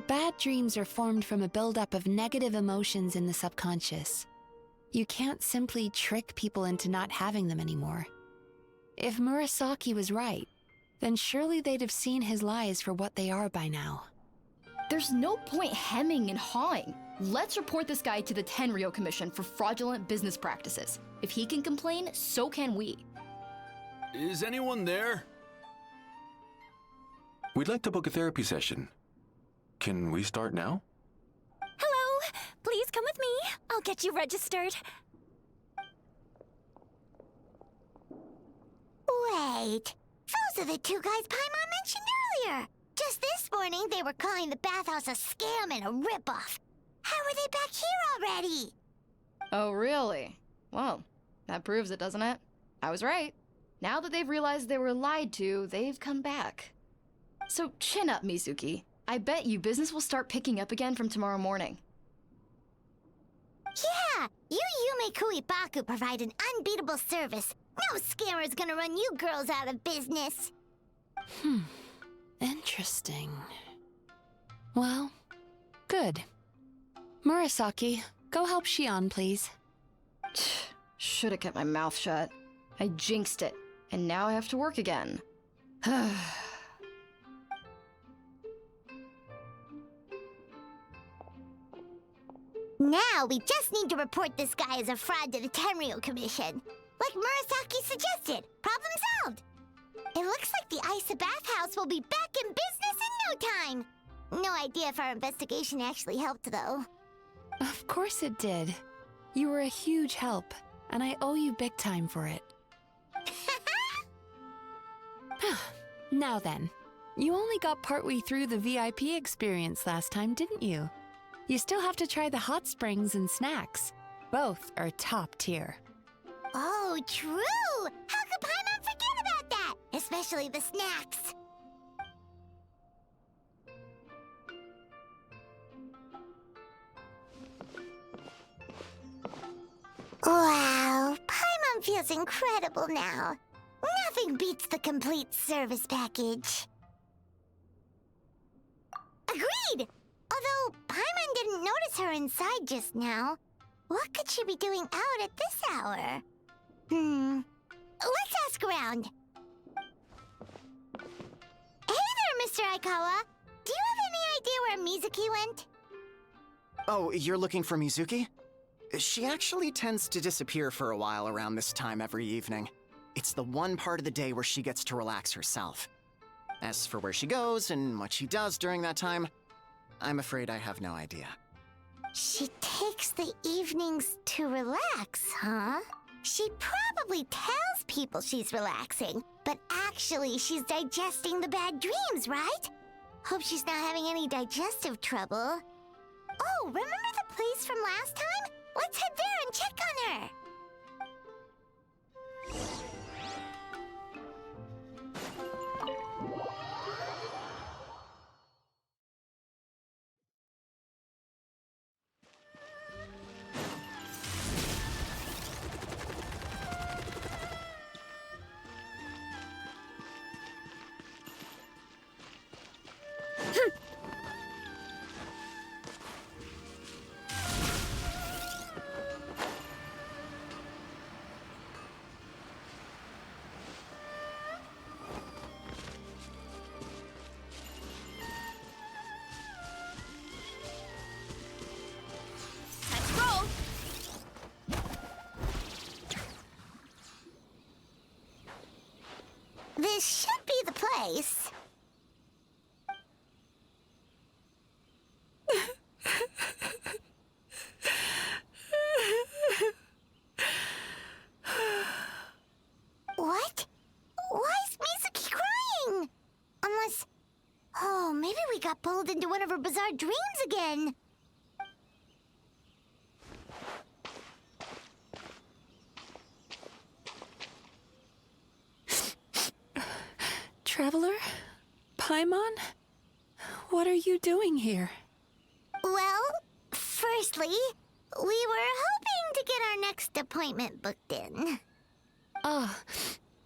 Bad dreams are formed from a buildup of negative emotions in the subconscious. You can't simply trick people into not having them anymore. If Murasaki was right, then surely they'd have seen his lies for what they are by now. There's no point hemming and hawing. Let's report this guy to the Tenryo Commission for fraudulent business practices. If he can complain, so can we. Is anyone there? We'd like to book a therapy session. Can we start now? Hello! Please come with me. I'll get you registered. Wait. Those are the two guys Paimon mentioned earlier. Just this morning, they were calling the bathhouse a scam and a ripoff. How are they back here already? Oh, really? Well, that proves it, doesn't it? I was right. Now that they've realized they were lied to, they've come back. So chin up, Mizuki. I bet you business will start picking up again from tomorrow morning. Yeah, you Yume Kuibaku provide an unbeatable service. No scammer's gonna run you girls out of business. Interesting. Well, good. Murasaki, go help Shion, please. Should have kept my mouth shut. I jinxed it, and now I have to work again. Now we just need to report this guy as a fraud to the Tenryo Commission. Like Murasaki suggested. Problem solved. It looks like the Isa bathhouse will be back in business in no time. No idea if our investigation actually helped, though. Of course it did. You were a huge help, and I owe you big time for it. Now then, you only got partway through the VIP experience last time, didn't you? You still have to try the hot springs and snacks. Both are top tier. Oh, true! How could Paimon forget about that? Especially the snacks. Wow, Paimon feels incredible now. Nothing beats the complete service package. Agreed! Although Paimon didn't notice her inside just now. What could she be doing out at this hour? Let's ask around. Hey there, Mr. Aikawa. Do you have any idea where Mizuki went? Oh, you're looking for Mizuki? She actually tends to disappear for a while around this time every evening. It's the one part of the day where she gets to relax herself. As for where she goes and what she does during that time, I'm afraid I have no idea. She takes the evenings to relax, huh? She probably tells people she's relaxing, but actually she's digesting the bad dreams, right? Hope she's not having any digestive trouble. Oh, remember the place from last time? Let's head there and check on her. This should be the place. What? Why is Mizuki crying? Unless... Oh, maybe we got pulled into one of her bizarre dreams again. Traveler? Paimon? What are you doing here? Well, firstly, we were hoping to get our next appointment booked in. Oh,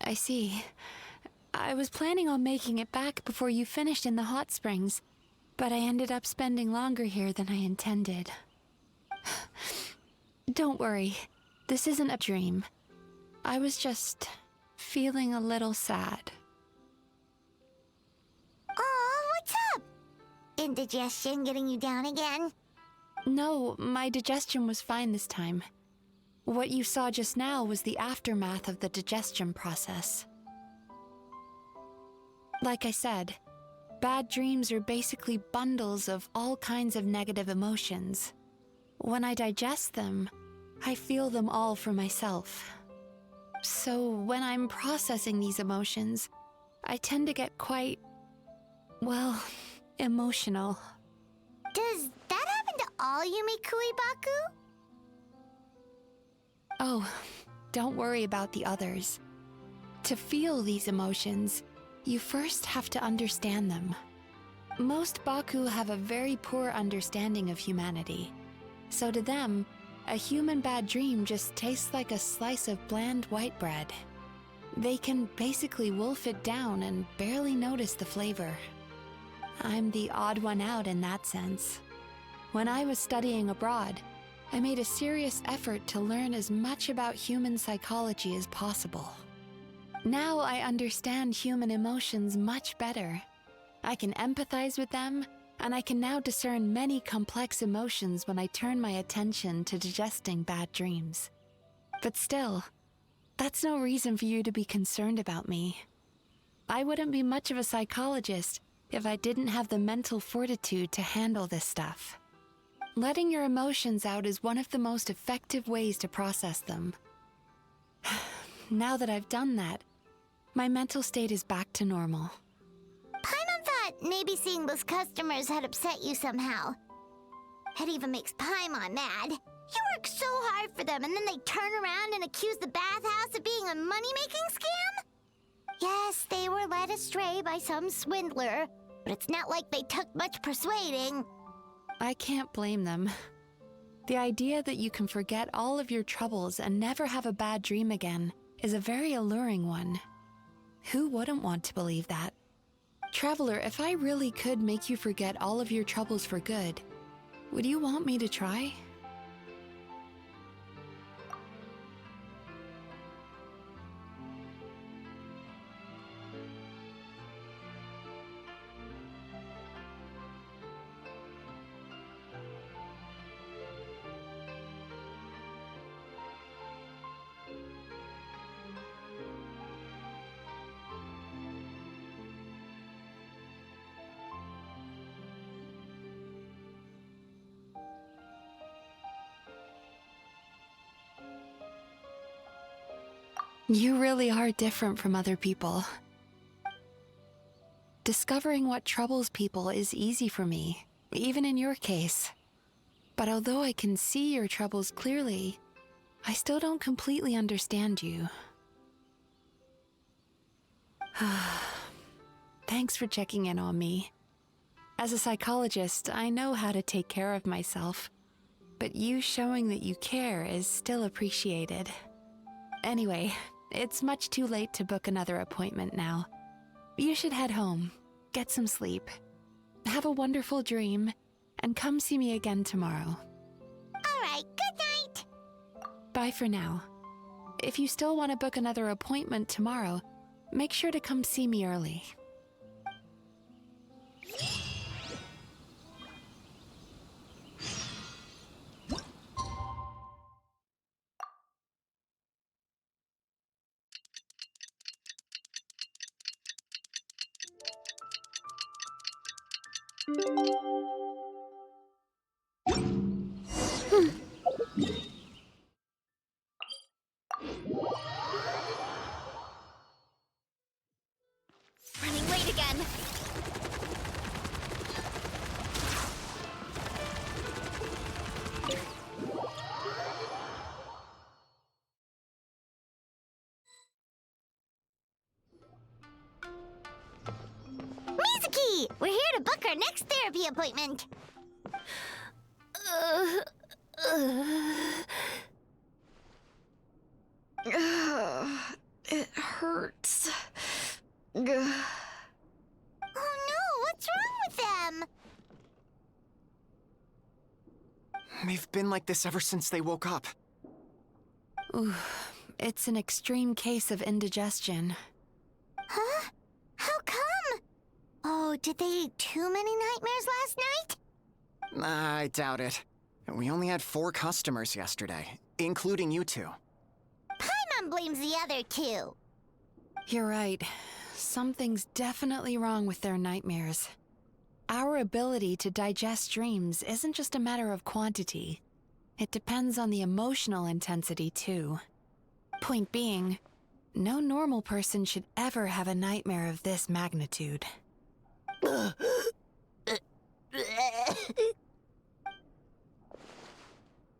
I see. I was planning on making it back before you finished in the hot springs, but I ended up spending longer here than I intended. Don't worry, this isn't a dream. I was just feeling a little sad. Oh, what's up? Indigestion getting you down again? No, my digestion was fine this time. What you saw just now was the aftermath of the digestion process. Like I said, bad dreams are basically bundles of all kinds of negative emotions. When I digest them, I feel them all for myself. So when I'm processing these emotions, I tend to get quite, well, emotional. Does that happen to all Yumikuibaku? Oh, don't worry about the others. To feel these emotions, you first have to understand them. Most Baku have a very poor understanding of humanity. So to them, a human bad dream just tastes like a slice of bland white bread. They can basically wolf it down and barely notice the flavor. I'm the odd one out in that sense. When I was studying abroad, I made a serious effort to learn as much about human psychology as possible. Now I understand human emotions much better. I can empathize with them, and I can now discern many complex emotions when I turn my attention to digesting bad dreams. But still, that's no reason for you to be concerned about me. I wouldn't be much of a psychologist if I didn't have the mental fortitude to handle this stuff. Letting your emotions out is one of the most effective ways to process them. Now that I've done that, my mental state is back to normal. Paimon thought maybe seeing those customers had upset you somehow. It even makes Paimon mad. You work so hard for them, and then they turn around and accuse the bathhouse of being a money-making scam? Yes, they were led astray by some swindler, but it's not like they took much persuading. I can't blame them. The idea that you can forget all of your troubles and never have a bad dream again is a very alluring one. Who wouldn't want to believe that? Traveler, if I really could make you forget all of your troubles for good, would you want me to try? You really are different from other people. Discovering what troubles people is easy for me, even in your case. But although I can see your troubles clearly, I still don't completely understand you. Thanks for checking in on me. As a psychologist, I know how to take care of myself, but you showing that you care is still appreciated. Anyway, it's much too late to book another appointment now. You should head home, get some sleep, have a wonderful dream, and come see me again tomorrow. All right, good night. Bye for now. If you still want to book another appointment tomorrow, make sure to come see me early. Running late again. Mizuki! We're here to book our next therapy appointment. It hurts. Oh no, what's wrong with them? They've been like this ever since they woke up. Ooh, it's an extreme case of indigestion. Huh? How come? Oh, did they eat too many nightmares last night? I doubt it. We only had 4 customers yesterday, including you two. Paimon blames the other 2. You're right. Something's definitely wrong with their nightmares. Our ability to digest dreams isn't just a matter of quantity. It depends on the emotional intensity, too. Point being, no normal person should ever have a nightmare of this magnitude.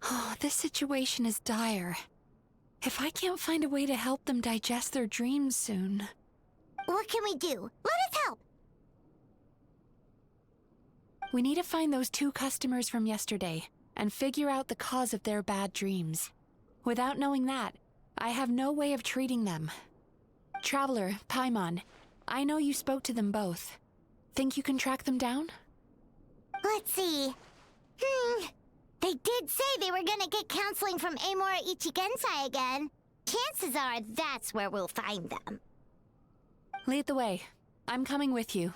Oh, this situation is dire. If I can't find a way to help them digest their dreams soon... What can we do? Let us help! We need to find those 2 customers from yesterday and figure out the cause of their bad dreams. Without knowing that, I have no way of treating them. Traveler, Paimon, I know you spoke to them both. Think you can track them down? Let's see. They did say they were gonna get counseling from Amora Ichigensai again. Chances are that's where we'll find them. Lead the way. I'm coming with you.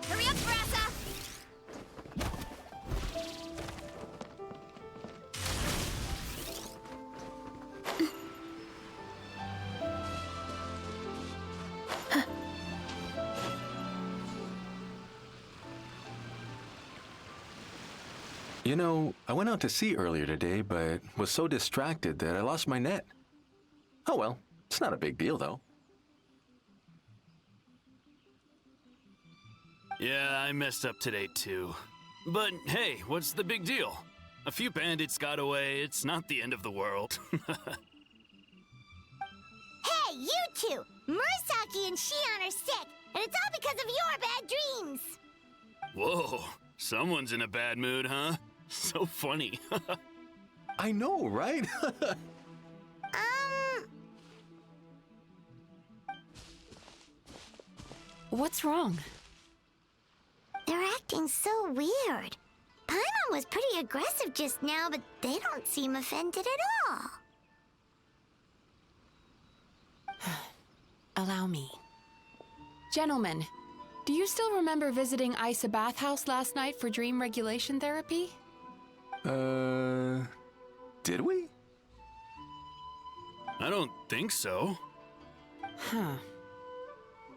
Hurry up, Brassa! You know, I went out to sea earlier today, but was so distracted that I lost my net. Oh well, it's not a big deal though. Yeah, I messed up today too. But hey, what's the big deal? A few bandits got away, it's not the end of the world. Hey, you two! Murasaki and Shion are sick, and it's all because of your bad dreams! Whoa, someone's in a bad mood, huh? So funny. I know, right? What's wrong? They're acting so weird. Paimon was pretty aggressive just now, but they don't seem offended at all. Allow me. Gentlemen, do you still remember visiting Isa Bathhouse last night for dream regulation therapy? Did we? I don't think so. Huh.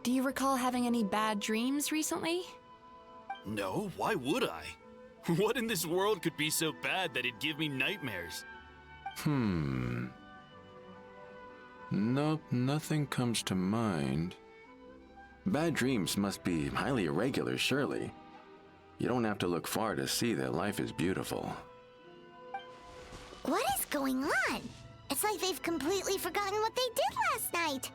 Do you recall having any bad dreams recently? No, why would I? What in this world could be so bad that it'd give me nightmares? Nope, nothing comes to mind. Bad dreams must be highly irregular, surely. You don't have to look far to see that life is beautiful. What is going on? It's like they've completely forgotten what they did last night.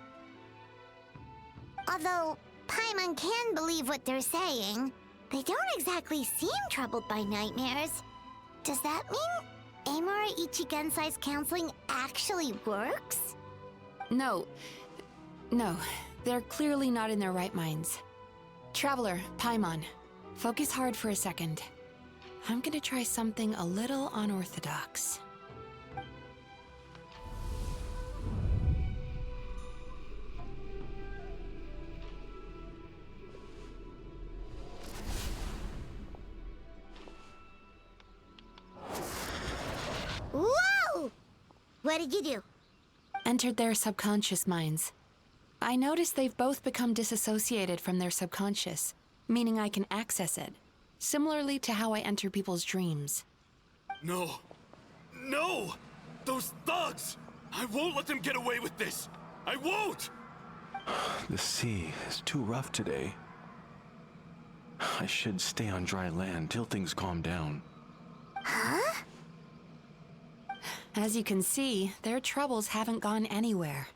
Although Paimon can believe what they're saying, they don't exactly seem troubled by nightmares. Does that mean Amora Ichigensai's counseling actually works? No, they're clearly not in their right minds. Traveler, Paimon, focus hard for a second. I'm gonna try something a little unorthodox. Whoa! What did you do? Entered their subconscious minds. I noticed they've both become disassociated from their subconscious, meaning I can access it, similarly to how I enter people's dreams. No! No! Those thugs! I won't let them get away with this! I won't! The sea is too rough today. I should stay on dry land till things calm down. Huh? As you can see, their troubles haven't gone anywhere.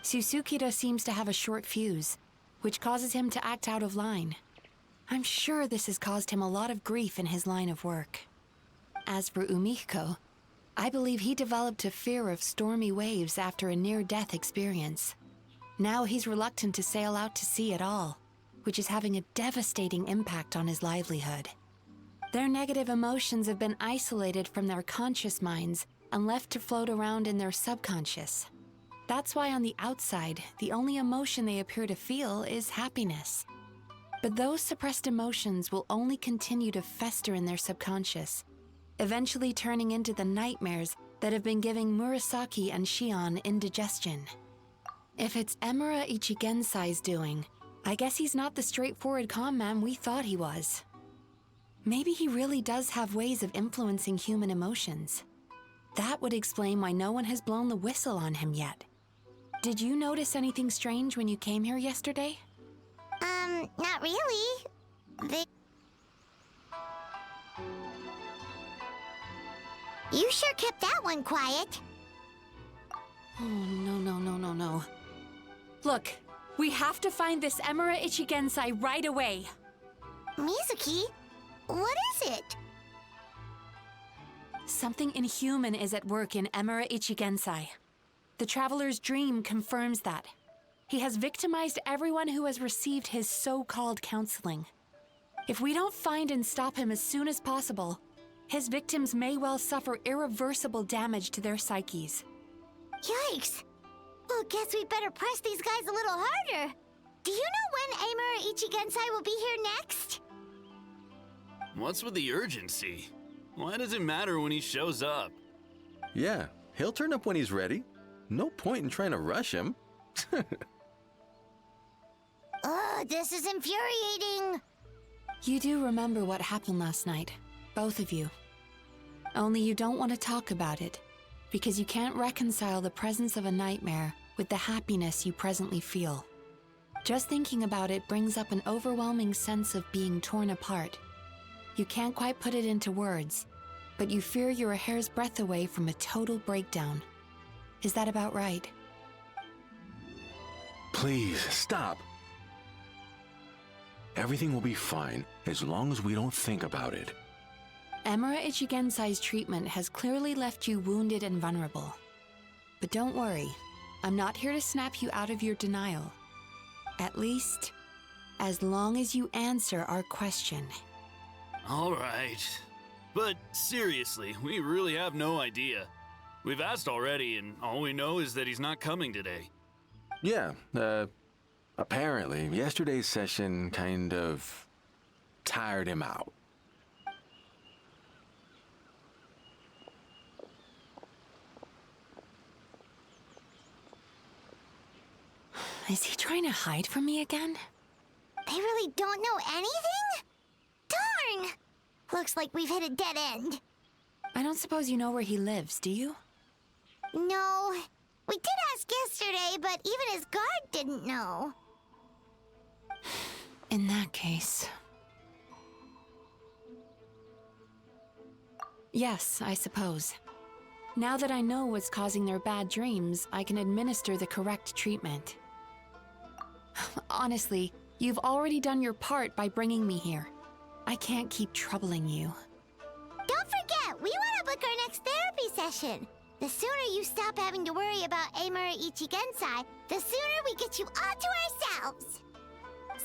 Susukida seems to have a short fuse, which causes him to act out of line. I'm sure this has caused him a lot of grief in his line of work. As for Umiko, I believe he developed a fear of stormy waves after a near-death experience. Now he's reluctant to sail out to sea at all, which is having a devastating impact on his livelihood. Their negative emotions have been isolated from their conscious minds and left to float around in their subconscious. That's why on the outside, the only emotion they appear to feel is happiness. But those suppressed emotions will only continue to fester in their subconscious, eventually turning into the nightmares that have been giving Murasaki and Shion indigestion. If it's Emura Ichigensai's doing, I guess he's not the straightforward calm man we thought he was. Maybe he really does have ways of influencing human emotions. That would explain why no one has blown the whistle on him yet. Did you notice anything strange when you came here yesterday? Not really. You sure kept that one quiet. Oh, no. Look, we have to find this Emura Ichigensai right away. Mizuki, what is it? Something inhuman is at work in Emura Ichigensai. The Traveler's dream confirms that. He has victimized everyone who has received his so-called counseling. If we don't find and stop him as soon as possible, his victims may well suffer irreversible damage to their psyches. Yikes! Well, guess we better press these guys a little harder. Do you know when Emura Ichigensai will be here next? What's with the urgency? Why does it matter when he shows up? Yeah, he'll turn up when he's ready. No point in trying to rush him. Ugh, this is infuriating. You do remember what happened last night, both of you. Only you don't want to talk about it, because you can't reconcile the presence of a nightmare with the happiness you presently feel. Just thinking about it brings up an overwhelming sense of being torn apart. You can't quite put it into words, but you fear you're a hair's breadth away from a total breakdown. Is that about right? Please, stop. Everything will be fine as long as we don't think about it. Emura Ichigensai's treatment has clearly left you wounded and vulnerable. But don't worry, I'm not here to snap you out of your denial. At least, as long as you answer our question. All right. But seriously, we really have no idea. We've asked already, and all we know is that he's not coming today. Yeah, apparently, yesterday's session kind of tired him out. Is he trying to hide from me again? They really don't know anything? Darn! Looks like we've hit a dead end. I don't suppose you know where he lives, do you? No. We did ask yesterday, but even his guard didn't know. In that case... Yes, I suppose. Now that I know what's causing their bad dreams, I can administer the correct treatment. Honestly, you've already done your part by bringing me here. I can't keep troubling you. Don't forget, we want to book our next therapy session. The sooner you stop having to worry about Emura Ichigensai, the sooner we get you all to ourselves.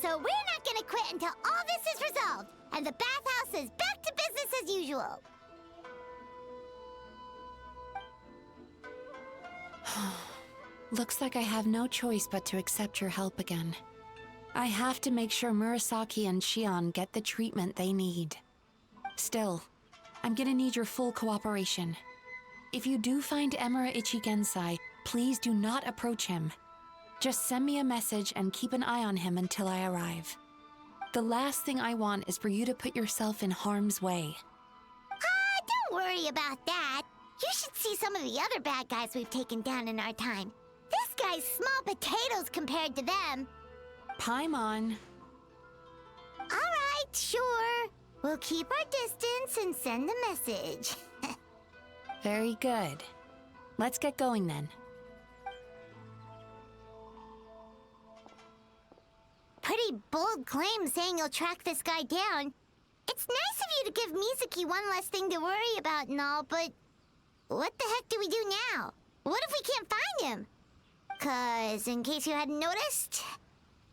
So we're not gonna quit until all this is resolved, and the bathhouse is back to business as usual. Looks like I have no choice but to accept your help again. I have to make sure Murasaki and Shion get the treatment they need. Still, I'm gonna need your full cooperation. If you do find Emura Ichigensai, please do not approach him. Just send me a message and keep an eye on him until I arrive. The last thing I want is for you to put yourself in harm's way. Don't worry about that. You should see some of the other bad guys we've taken down in our time. This guy's small potatoes compared to them. Paimon. All right, sure. We'll keep our distance and send the message. Very good. Let's get going then. Pretty bold claim saying you'll track this guy down. It's nice of you to give Mizuki one less thing to worry about and all, but what the heck do we do now? What if we can't find him? 'Cause, in case you hadn't noticed,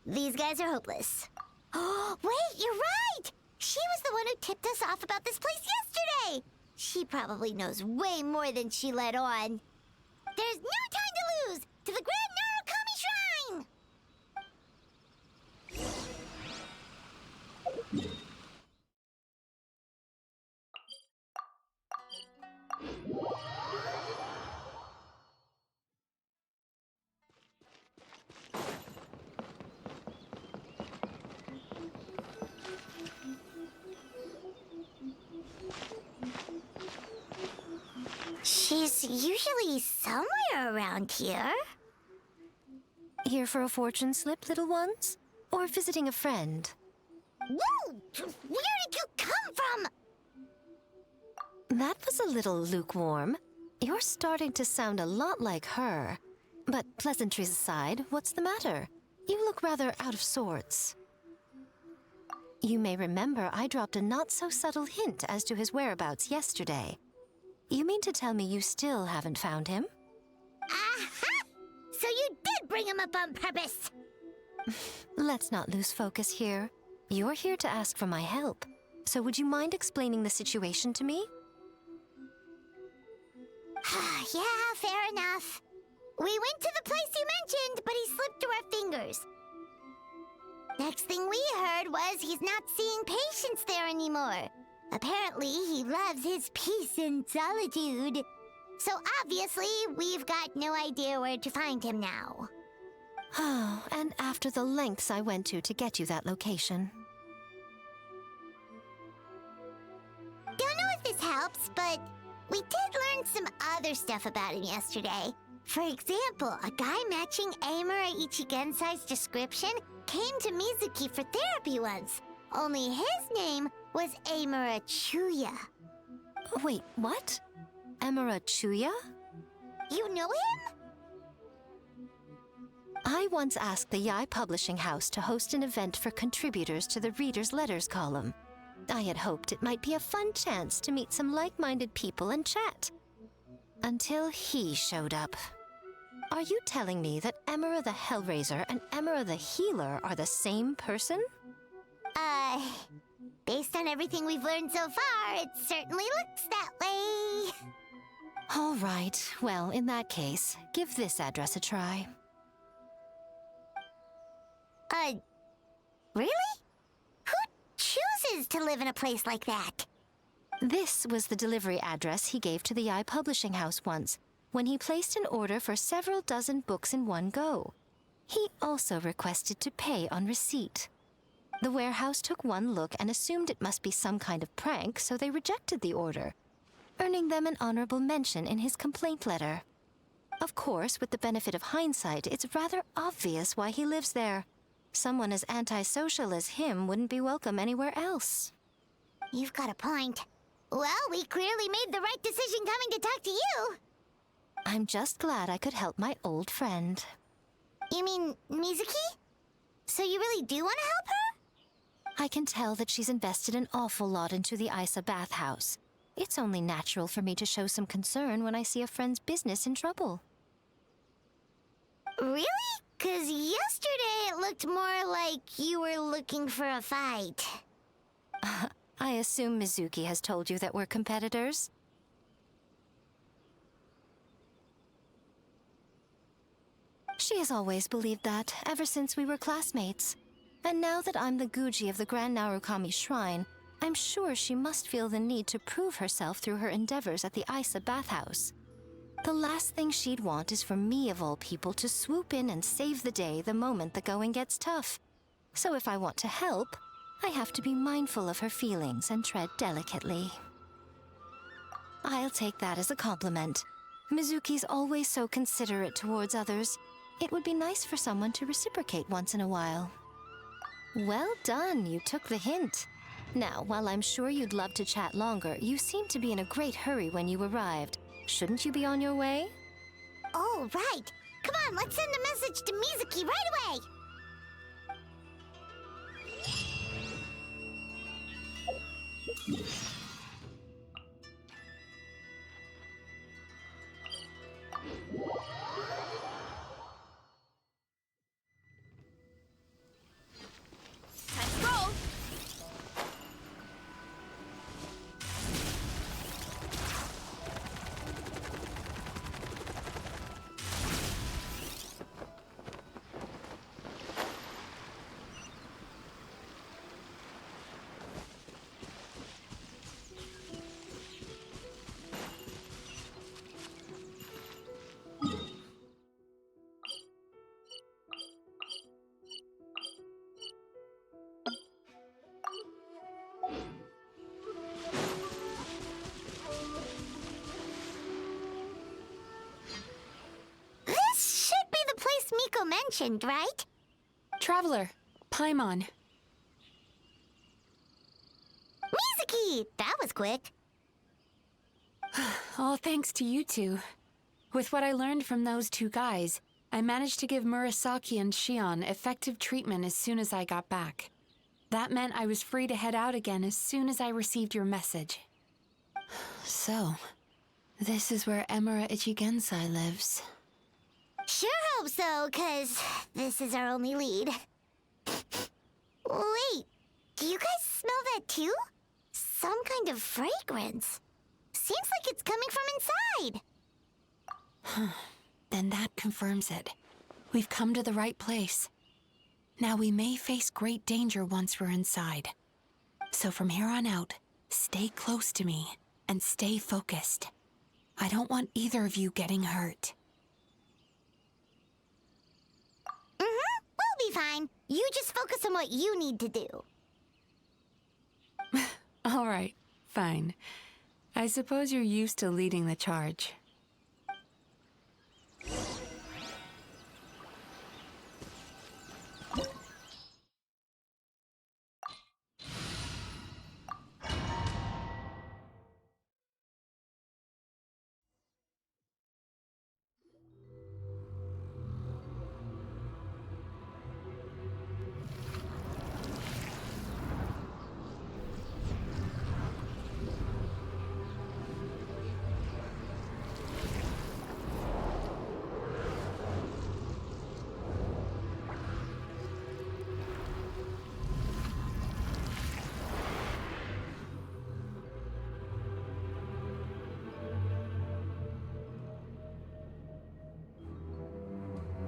these guys are hopeless. Oh, wait, you're right! She was the one who tipped us off about this place yesterday! She probably knows way more than she let on. There's no time to lose! To the Grand Narukami Shrine! She's usually somewhere around here. Here for a fortune slip, little ones? Or visiting a friend? Whoa! Where did you come from? That was a little lukewarm. You're starting to sound a lot like her. But pleasantries aside, what's the matter? You look rather out of sorts. You may remember I dropped a not-so-subtle hint as to his whereabouts yesterday. You mean to tell me you still haven't found him? Aha! So you did bring him up on purpose! Let's not lose focus here. You're here to ask for my help. So would you mind explaining the situation to me? Yeah, fair enough. We went to the place you mentioned, but he slipped through our fingers. Next thing we heard was he's not seeing patients there anymore. Apparently, he loves his peace and solitude. So obviously, we've got no idea where to find him now. Oh, and after the lengths I went to get you that location. Don't know if this helps, but we did learn some other stuff about him yesterday. For example, a guy matching Amura Ichigensai's description came to Mizuki for therapy once. Only his name was Amura Chuya. Wait, what? Amura Chuya? You know him? I once asked the Yai Publishing House to host an event for contributors to the Reader's Letters column. I had hoped it might be a fun chance to meet some like-minded people and chat. Until he showed up. Are you telling me that Emera the Hellraiser and Emera the Healer are the same person? Based on everything we've learned so far, it certainly looks that way. All right, well, in that case, give this address a try. Really? Who chooses to live in a place like that? This was the delivery address he gave to the Yai Publishing House once, when he placed an order for several dozen books in one go. He also requested to pay on receipt. The warehouse took one look and assumed it must be some kind of prank, so they rejected the order, earning them an honorable mention in his complaint letter. Of course, with the benefit of hindsight, it's rather obvious why he lives there. Someone as antisocial as him wouldn't be welcome anywhere else. You've got a point. Well, we clearly made the right decision coming to talk to you. I'm just glad I could help my old friend. You mean Mizuki? So you really do want to help her? I can tell that she's invested an awful lot into the Isa bathhouse. It's only natural for me to show some concern when I see a friend's business in trouble. Really? 'Cause yesterday it looked more like you were looking for a fight. I assume Mizuki has told you that we're competitors? She has always believed that, ever since we were classmates. And now that I'm the Guji of the Grand Narukami Shrine, I'm sure she must feel the need to prove herself through her endeavors at the Isa bathhouse. The last thing she'd want is for me, of all people, to swoop in and save the day the moment the going gets tough. So if I want to help, I have to be mindful of her feelings and tread delicately. I'll take that as a compliment. Mizuki's always so considerate towards others. It would be nice for someone to reciprocate once in a while. Well done, you took the hint. Now, while I'm sure you'd love to chat longer, you seemed to be in a great hurry when you arrived. Shouldn't you be on your way? Oh, right. Come on, let's send a message to Mizuki right away. Time to roll! This should be the place Miko mentioned, right? Traveler, Paimon. Mizuki! That was quick. All thanks to you two. With what I learned from those two guys, I managed to give Murasaki and Shion effective treatment as soon as I got back. That meant I was free to head out again as soon as I received your message. So, this is where Emura Ichigensai lives. Sure hope so, 'cause this is our only lead. Wait, do you guys smell that too? Some kind of fragrance. Seems like it's coming from inside. Then that confirms it. We've come to the right place. Now we may face great danger once we're inside. So from here on out, stay close to me and stay focused. I don't want either of you getting hurt. We'll be fine. You just focus on what you need to do. All right, fine. I suppose you're used to leading the charge.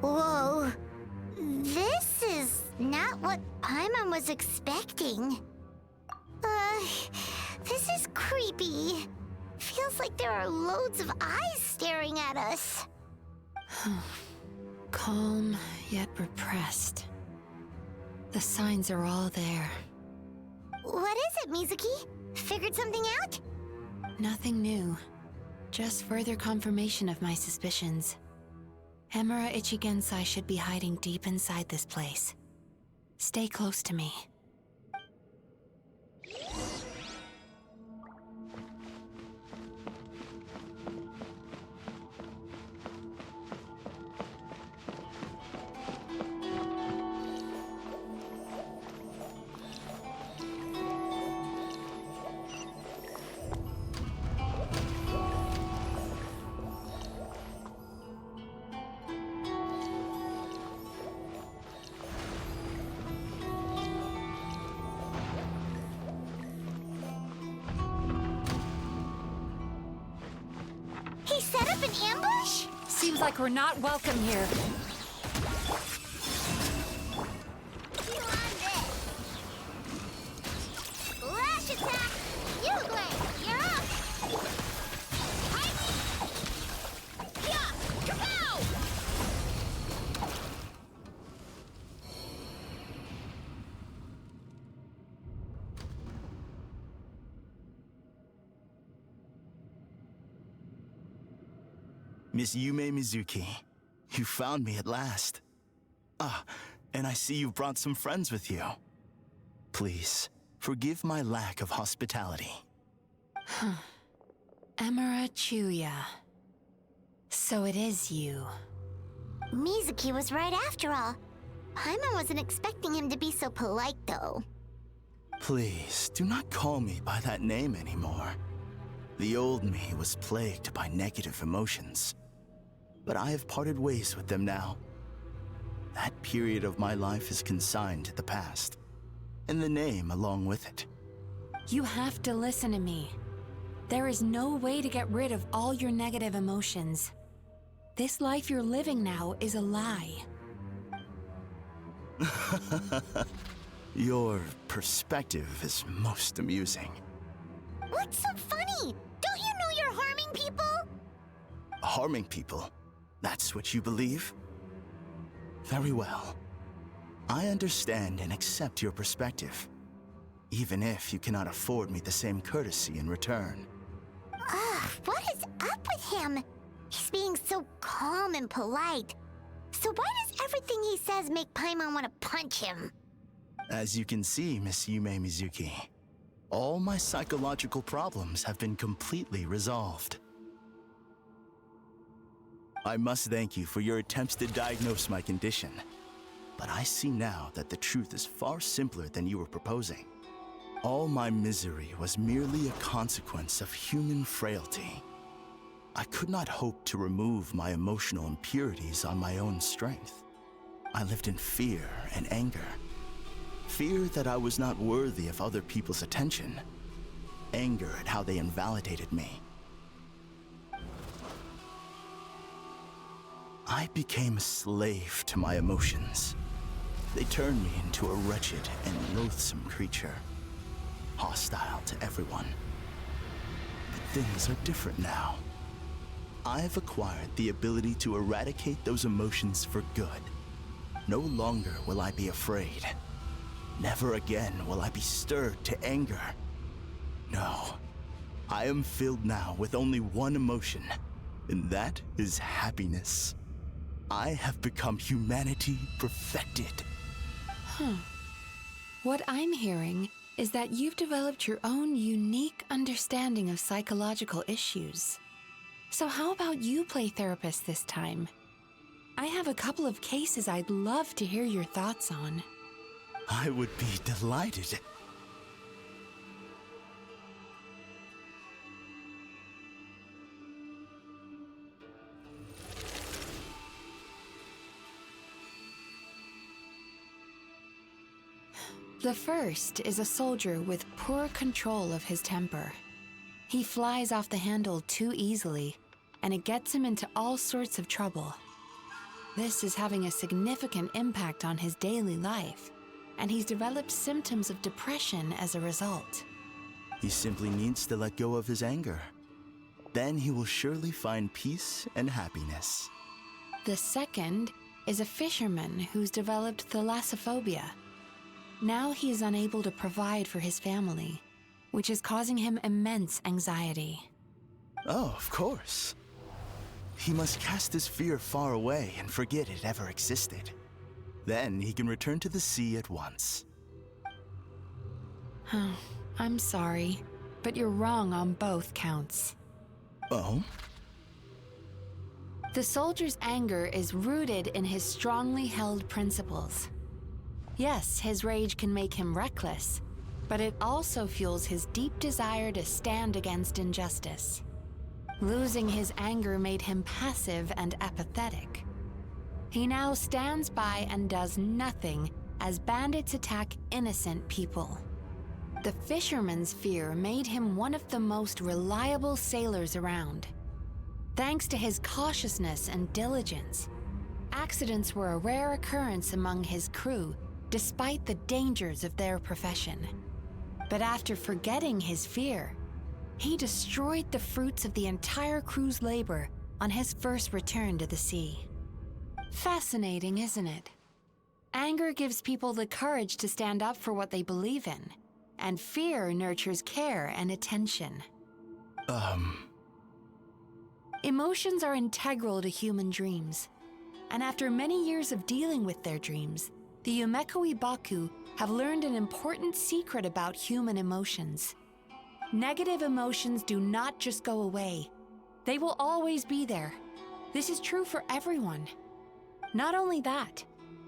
Whoa. This is not what Paimon was expecting. This is creepy. Feels like there are loads of eyes staring at us. Calm, yet repressed. The signs are all there. What is it, Mizuki? Figured something out? Nothing new. Just further confirmation of my suspicions. Emura Ichigensai should be hiding deep inside this place. Stay close to me. He set up an ambush? Seems like we're not welcome here. Lash attack! Uglade, you're up! Yeah! Kapow! Miss Yumemizuki, you found me at last. Ah, and I see you've brought some friends with you. Please, forgive my lack of hospitality. Emura Chuya. So it is you. Mizuki was right after all. Paimon wasn't expecting him to be so polite, though. Please, do not call me by that name anymore. The old me was plagued by negative emotions. But I have parted ways with them now. That period of my life is consigned to the past, and the name along with it. You have to listen to me. There is no way to get rid of all your negative emotions. This life you're living now is a lie. Your perspective is most amusing. What's so funny? Don't you know you're harming people? Harming people? That's what you believe? Very well. I understand and accept your perspective, even if you cannot afford me the same courtesy in return. What is up with him? He's being so calm and polite. So why does everything he says make Paimon want to punch him? As you can see, Miss Yumemizuki, all my psychological problems have been completely resolved. I must thank you for your attempts to diagnose my condition. But I see now that the truth is far simpler than you were proposing. All my misery was merely a consequence of human frailty. I could not hope to remove my emotional impurities on my own strength. I lived in fear and anger. Fear that I was not worthy of other people's attention. Anger at how they invalidated me. I became a slave to my emotions. They turned me into a wretched and loathsome creature, hostile to everyone. But things are different now. I've acquired the ability to eradicate those emotions for good. No longer will I be afraid. Never again will I be stirred to anger. No, I am filled now with only one emotion, and that is happiness. I have become humanity perfected. What I'm hearing is that you've developed your own unique understanding of psychological issues. So how about you play therapist this time? I have a couple of cases I'd love to hear your thoughts on. I would be delighted. The first is a soldier with poor control of his temper. He flies off the handle too easily, and it gets him into all sorts of trouble. This is having a significant impact on his daily life, and he's developed symptoms of depression as a result. He simply needs to let go of his anger. Then he will surely find peace and happiness. The second is a fisherman who's developed thalassophobia. Now he is unable to provide for his family, which is causing him immense anxiety. Oh, of course. He must cast his fear far away and forget it ever existed. Then he can return to the sea at once. I'm sorry, but you're wrong on both counts. Oh? The soldier's anger is rooted in his strongly held principles. Yes, his rage can make him reckless, but it also fuels his deep desire to stand against injustice. Losing his anger made him passive and apathetic. He now stands by and does nothing as bandits attack innocent people. The fisherman's fear made him one of the most reliable sailors around. Thanks to his cautiousness and diligence, accidents were a rare occurrence among his crew despite the dangers of their profession. But after forgetting his fear, he destroyed the fruits of the entire crew's labor on his first return to the sea. Fascinating, isn't it? Anger gives people the courage to stand up for what they believe in, and fear nurtures care and attention. Emotions are integral to human dreams, and after many years of dealing with their dreams, the Yumemizuki have learned an important secret about human emotions. Negative emotions do not just go away. They will always be there. This is true for everyone. Not only that,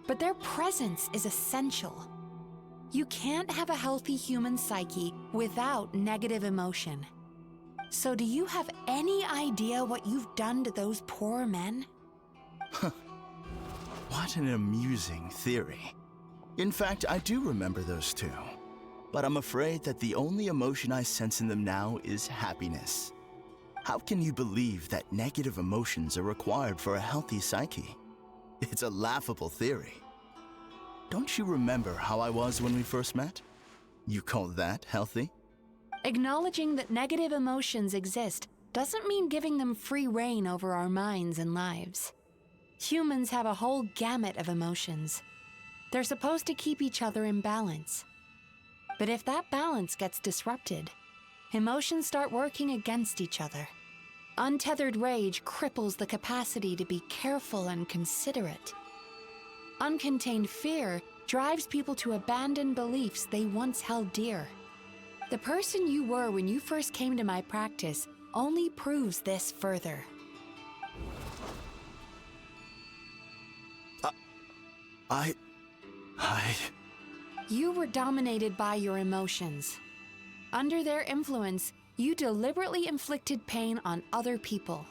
but their presence is essential. You can't have a healthy human psyche without negative emotion. So do you have any idea what you've done to those poor men? What an amusing theory. In fact, I do remember those two. But I'm afraid that the only emotion I sense in them now is happiness. How can you believe that negative emotions are required for a healthy psyche? It's a laughable theory. Don't you remember how I was when we first met? You call that healthy? Acknowledging that negative emotions exist doesn't mean giving them free rein over our minds and lives. Humans have a whole gamut of emotions. They're supposed to keep each other in balance. But if that balance gets disrupted, emotions start working against each other. Untethered rage cripples the capacity to be careful and considerate. Uncontained fear drives people to abandon beliefs they once held dear. The person you were when you first came to my practice only proves this further. I... You were dominated by your emotions. Under their influence, you deliberately inflicted pain on other people.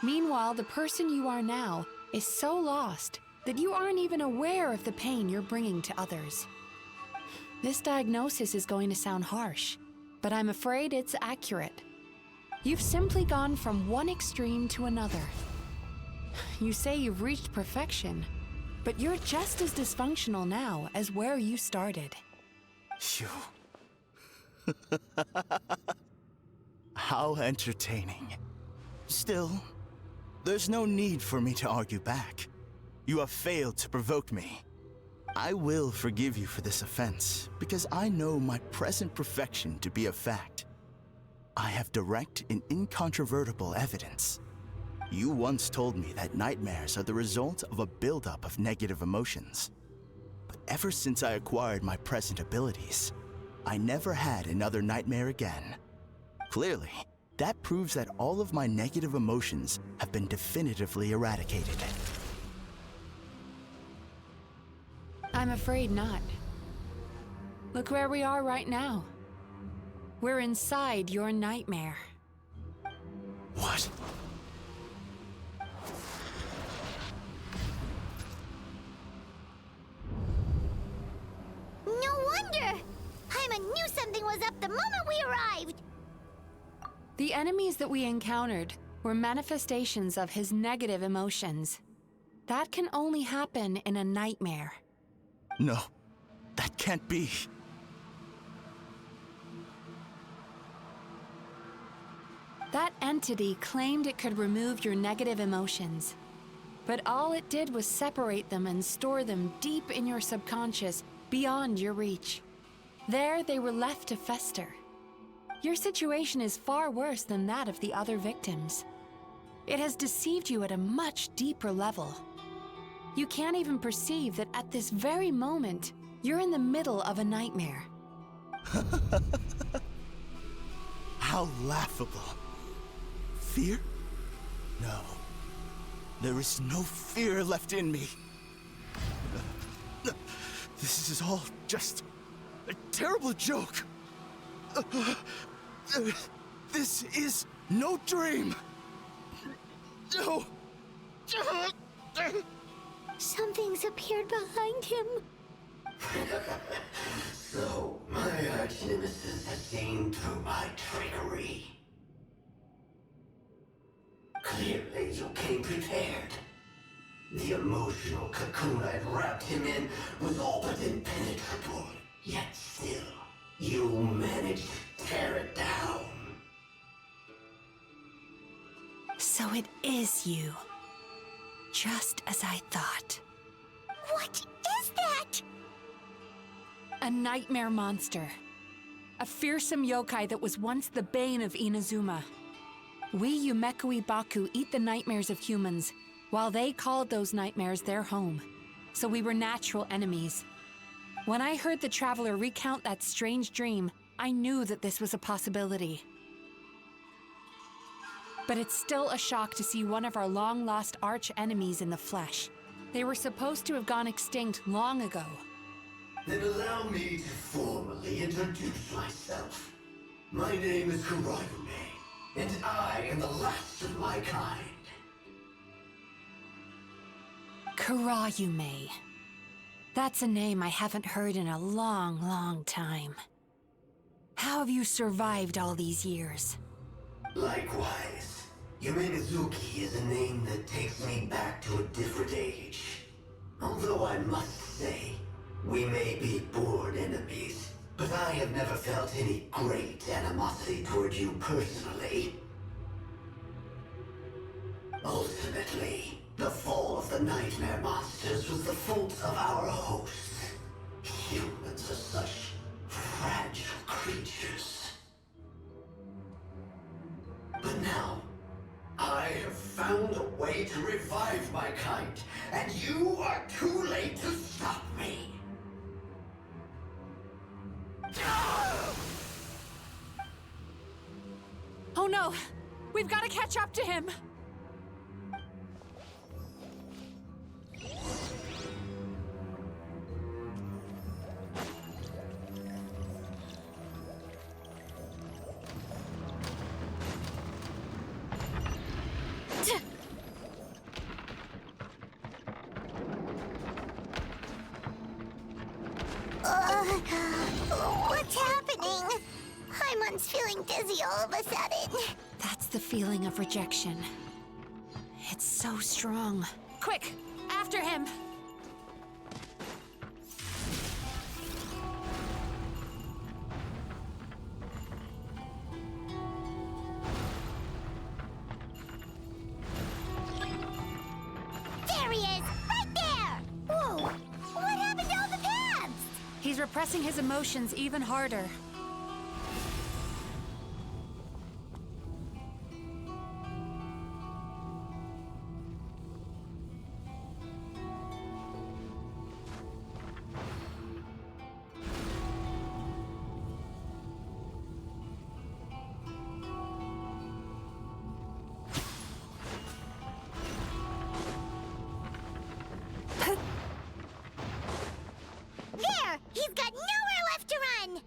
Meanwhile, the person you are now is so lost that you aren't even aware of the pain you're bringing to others. This diagnosis is going to sound harsh, but I'm afraid it's accurate. You've simply gone from one extreme to another. You say you've reached perfection, but you're just as dysfunctional now as where you started. You... How entertaining. Still, there's no need for me to argue back. You have failed to provoke me. I will forgive you for this offense, because I know my present perfection to be a fact. I have direct and incontrovertible evidence. You once told me that nightmares are the result of a buildup of negative emotions. But ever since I acquired my present abilities, I never had another nightmare again. Clearly, that proves that all of my negative emotions have been definitively eradicated. I'm afraid not. Look where we are right now. We're inside your nightmare. What? No wonder! Paimon knew something was up the moment we arrived! The enemies that we encountered were manifestations of his negative emotions. That can only happen in a nightmare. No, that can't be. That entity claimed it could remove your negative emotions. But all it did was separate them and store them deep in your subconscious, beyond your reach. There, they were left to fester. Your situation is far worse than that of the other victims. It has deceived you at a much deeper level. You can't even perceive that at this very moment, you're in the middle of a nightmare. How laughable. Fear? No. There is no fear left in me. This is all just a terrible joke. This is no dream. No. Something's appeared behind him. So, my arch-nemesis has seen through my trickery. Clearly, you came prepared. The emotional cocoon I'd wrapped him in was all but impenetrable. Yet still, you managed to tear it down. So it is you. Just as I thought. What is that? A nightmare monster. A fearsome yokai that was once the bane of Inazuma. We Yumemizuki eat the nightmares of humans, while they called those nightmares their home. So we were natural enemies. When I heard the traveler recount that strange dream, I knew that this was a possibility. But it's still a shock to see one of our long-lost arch-enemies in the flesh. They were supposed to have gone extinct long ago. Then allow me to formally introduce myself. My name is Kurayume, and I am the last of my kind. Kurayume. That's a name I haven't heard in a long, long time. How have you survived all these years? Likewise, Yumemizuki is a name that takes me back to a different age. Although I must say, we may be born enemies, but I have never felt any great animosity toward you personally. Ultimately, the fall of the nightmare monsters was the fault of our hosts. Humans are such fragile creatures. But now, I have found a way to revive my kind, and you are too late to stop me. Oh no! We've got to catch up to him! Paimon's feeling dizzy all of a sudden. That's the feeling of rejection. It's so strong. Quick, after him! There he is! Right there! Whoa! What happened to all the paths? He's repressing his emotions even harder. There! He's got nowhere left to run!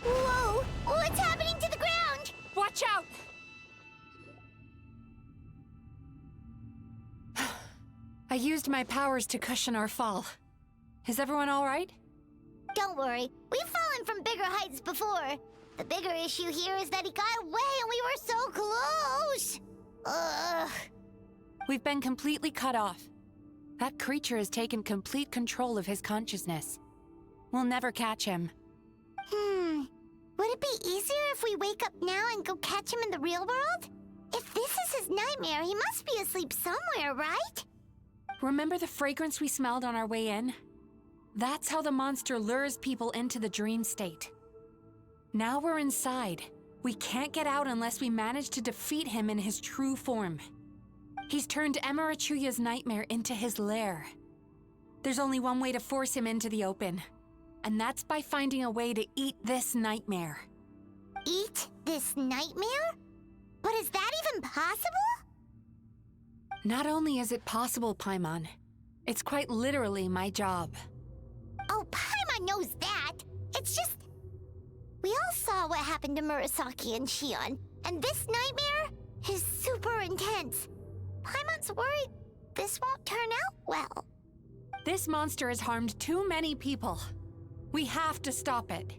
Whoa! What's happening to the ground? Watch out! I used my powers to cushion our fall. Is everyone all right? Don't worry, we've fallen from bigger heights before. The bigger issue here is that he got away and we were so close! Ugh. We've been completely cut off. That creature has taken complete control of his consciousness. We'll never catch him. Would it be easier if we wake up now and go catch him in the real world? If this is his nightmare, he must be asleep somewhere, right? Remember the fragrance we smelled on our way in? That's how the monster lures people into the dream state. Now we're inside. We can't get out unless we manage to defeat him in his true form. He's turned Emarachuya's nightmare into his lair. There's only one way to force him into the open, and that's by finding a way to eat this nightmare. Eat this nightmare? But is that even possible? Not only is it possible, Paimon, it's quite literally my job. Oh, Paimon knows that. It's just... We all saw what happened to Murasaki and Shion, and this nightmare is super intense. Paimon's worried this won't turn out well. This monster has harmed too many people. We have to stop it.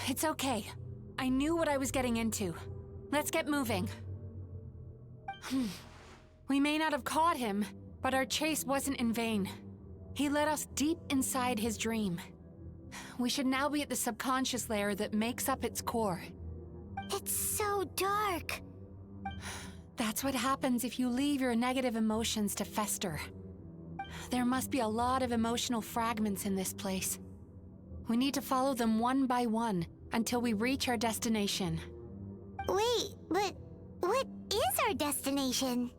It's okay. I knew what I was getting into. Let's get moving. We may not have caught him, but our chase wasn't in vain. He led us deep inside his dream. We should now be at the subconscious layer that makes up its core. It's so dark. That's what happens if you leave your negative emotions to fester. There must be a lot of emotional fragments in this place. We need to follow them one by one until we reach our destination. Wait, but what is our destination?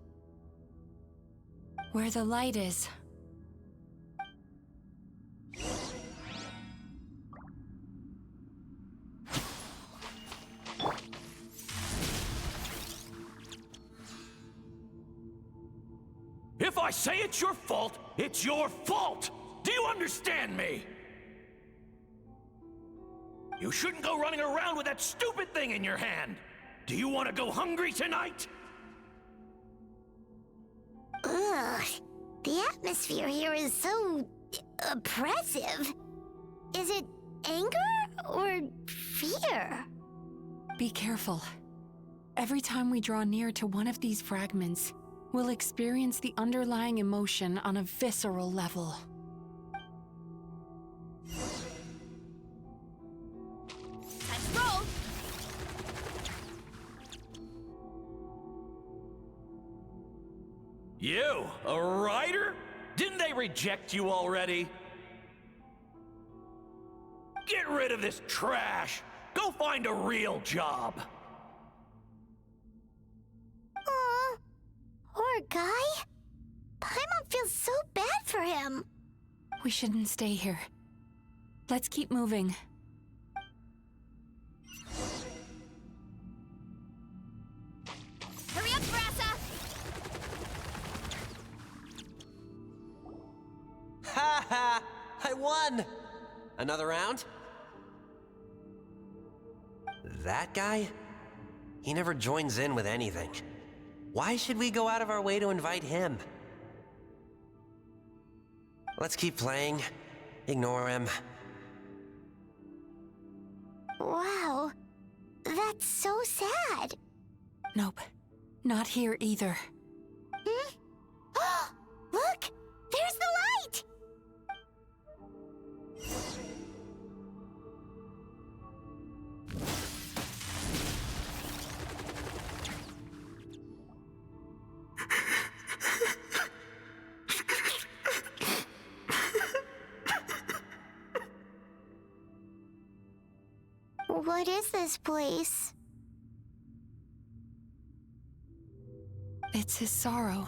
Where the light is. If I say it's your fault, it's your fault! Do you understand me? You shouldn't go running around with that stupid thing in your hand! Do you want to go hungry tonight? Ugh. The atmosphere here is so... oppressive. Is it anger or fear? Be careful. Every time we draw near to one of these fragments, we'll experience the underlying emotion on a visceral level. Let's roll! You, a writer? Didn't they reject you already? Get rid of this trash! Go find a real job! Aw, poor guy. Paimon feels so bad for him. We shouldn't stay here. Let's keep moving. Hurry up, Brassa! Ha ha! I won! Another round? That guy? He never joins in with anything. Why should we go out of our way to invite him? Let's keep playing. Ignore him. Wow. That's so sad. Nope. Not here either. Hmm? Look! There's the light! What is this place? It's his sorrow.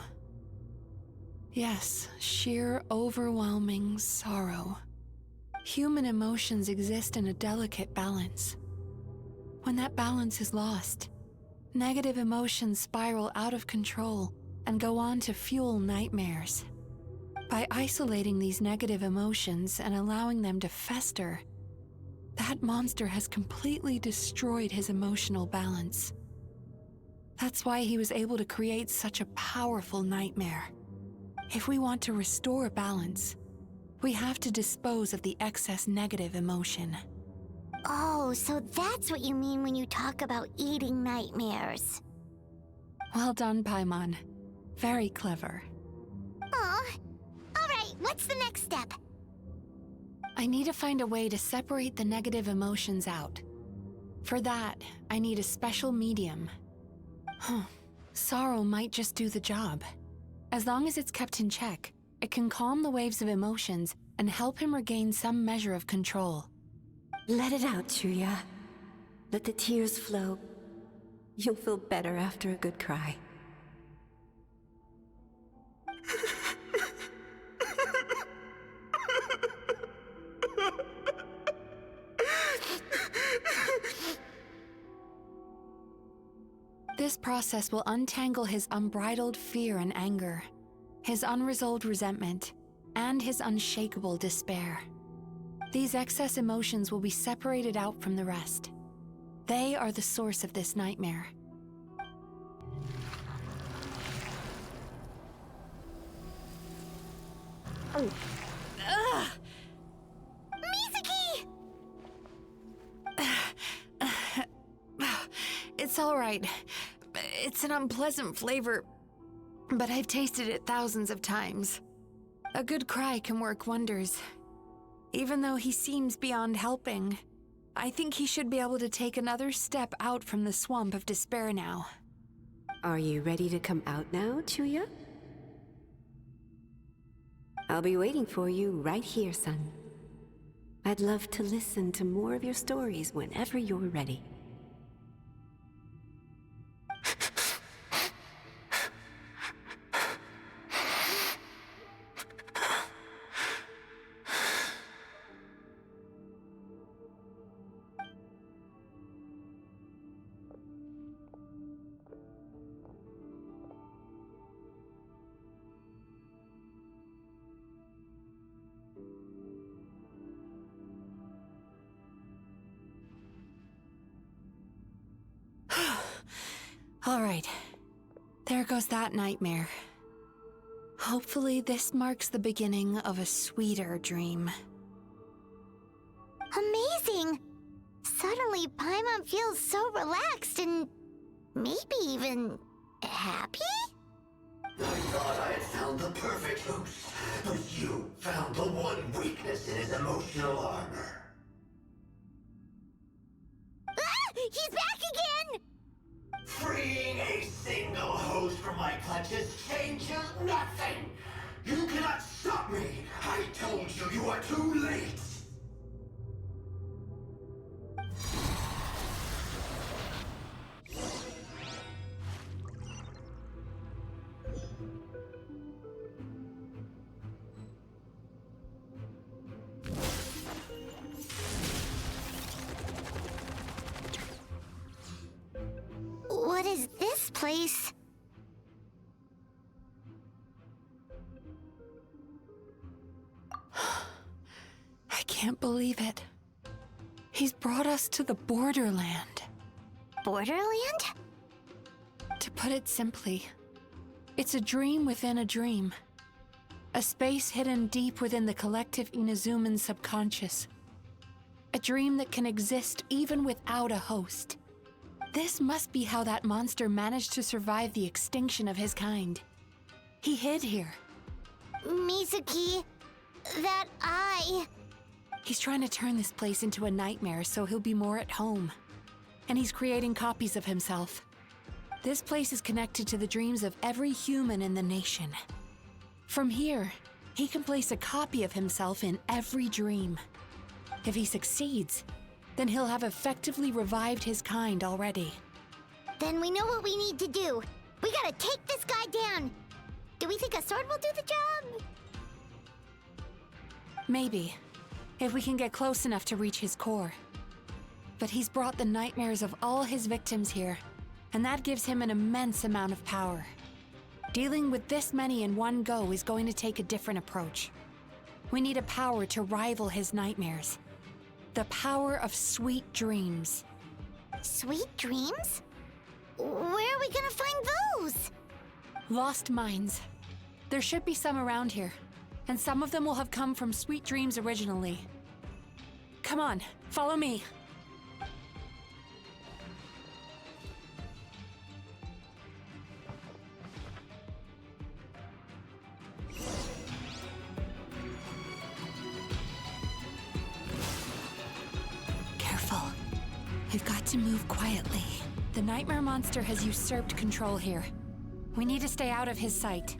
Yes, sheer overwhelming sorrow. Human emotions exist in a delicate balance. When that balance is lost, negative emotions spiral out of control and go on to fuel nightmares. By isolating these negative emotions and allowing them to fester, that monster has completely destroyed his emotional balance. That's why he was able to create such a powerful nightmare. If we want to restore balance, we have to dispose of the excess negative emotion. Oh, so that's what you mean when you talk about eating nightmares. Well done, Paimon. Very clever. Aw. Alright, what's the next step? I need to find a way to separate the negative emotions out. For that, I need a special medium. Sorrow might just do the job. As long as it's kept in check, it can calm the waves of emotions and help him regain some measure of control. Let it out, Chuya. Let the tears flow. You'll feel better after a good cry. This process will untangle his unbridled fear and anger, his unresolved resentment, and his unshakable despair. These excess emotions will be separated out from the rest. They are the source of this nightmare. Oh. Ugh! Mizuki! It's all right. It's an unpleasant flavor, but I've tasted it thousands of times. A good cry can work wonders. Even though he seems beyond helping, I think he should be able to take another step out from the swamp of despair now. Are you ready to come out now, Chuya? I'll be waiting for you right here, son. I'd love to listen to more of your stories whenever you're ready. All right. There goes that nightmare. Hopefully this marks the beginning of a sweeter dream. Amazing! Suddenly, Paimon feels so relaxed and maybe even happy? I thought I had found the perfect host, but you found the one weakness in his emotional armor. Ah! He's back again! Freeing a single host from my clutches changes nothing! You cannot stop me! I told you you are too late! What is this place? I can't believe it. He's brought us to the Borderland. Borderland? To put it simply, it's a dream within a dream. A space hidden deep within the collective Inazuman subconscious. A dream that can exist even without a host. This must be how that monster managed to survive the extinction of his kind. He hid here. Mizuki, that eye. He's trying to turn this place into a nightmare so he'll be more at home. And he's creating copies of himself. This place is connected to the dreams of every human in the nation. From here, he can place a copy of himself in every dream. If he succeeds, then he'll have effectively revived his kind already. Then we know what we need to do. We gotta take this guy down. Do we think a sword will do the job? Maybe, if we can get close enough to reach his core. But he's brought the nightmares of all his victims here, and that gives him an immense amount of power. Dealing with this many in one go is going to take a different approach. We need a power to rival his nightmares. The power of sweet dreams. Sweet dreams? Where are we gonna find those? Lost minds. There should be some around here, and some of them will have come from sweet dreams originally. Come on, follow me. Careful. We've got to move quietly. The nightmare monster has usurped control here. We need to stay out of his sight.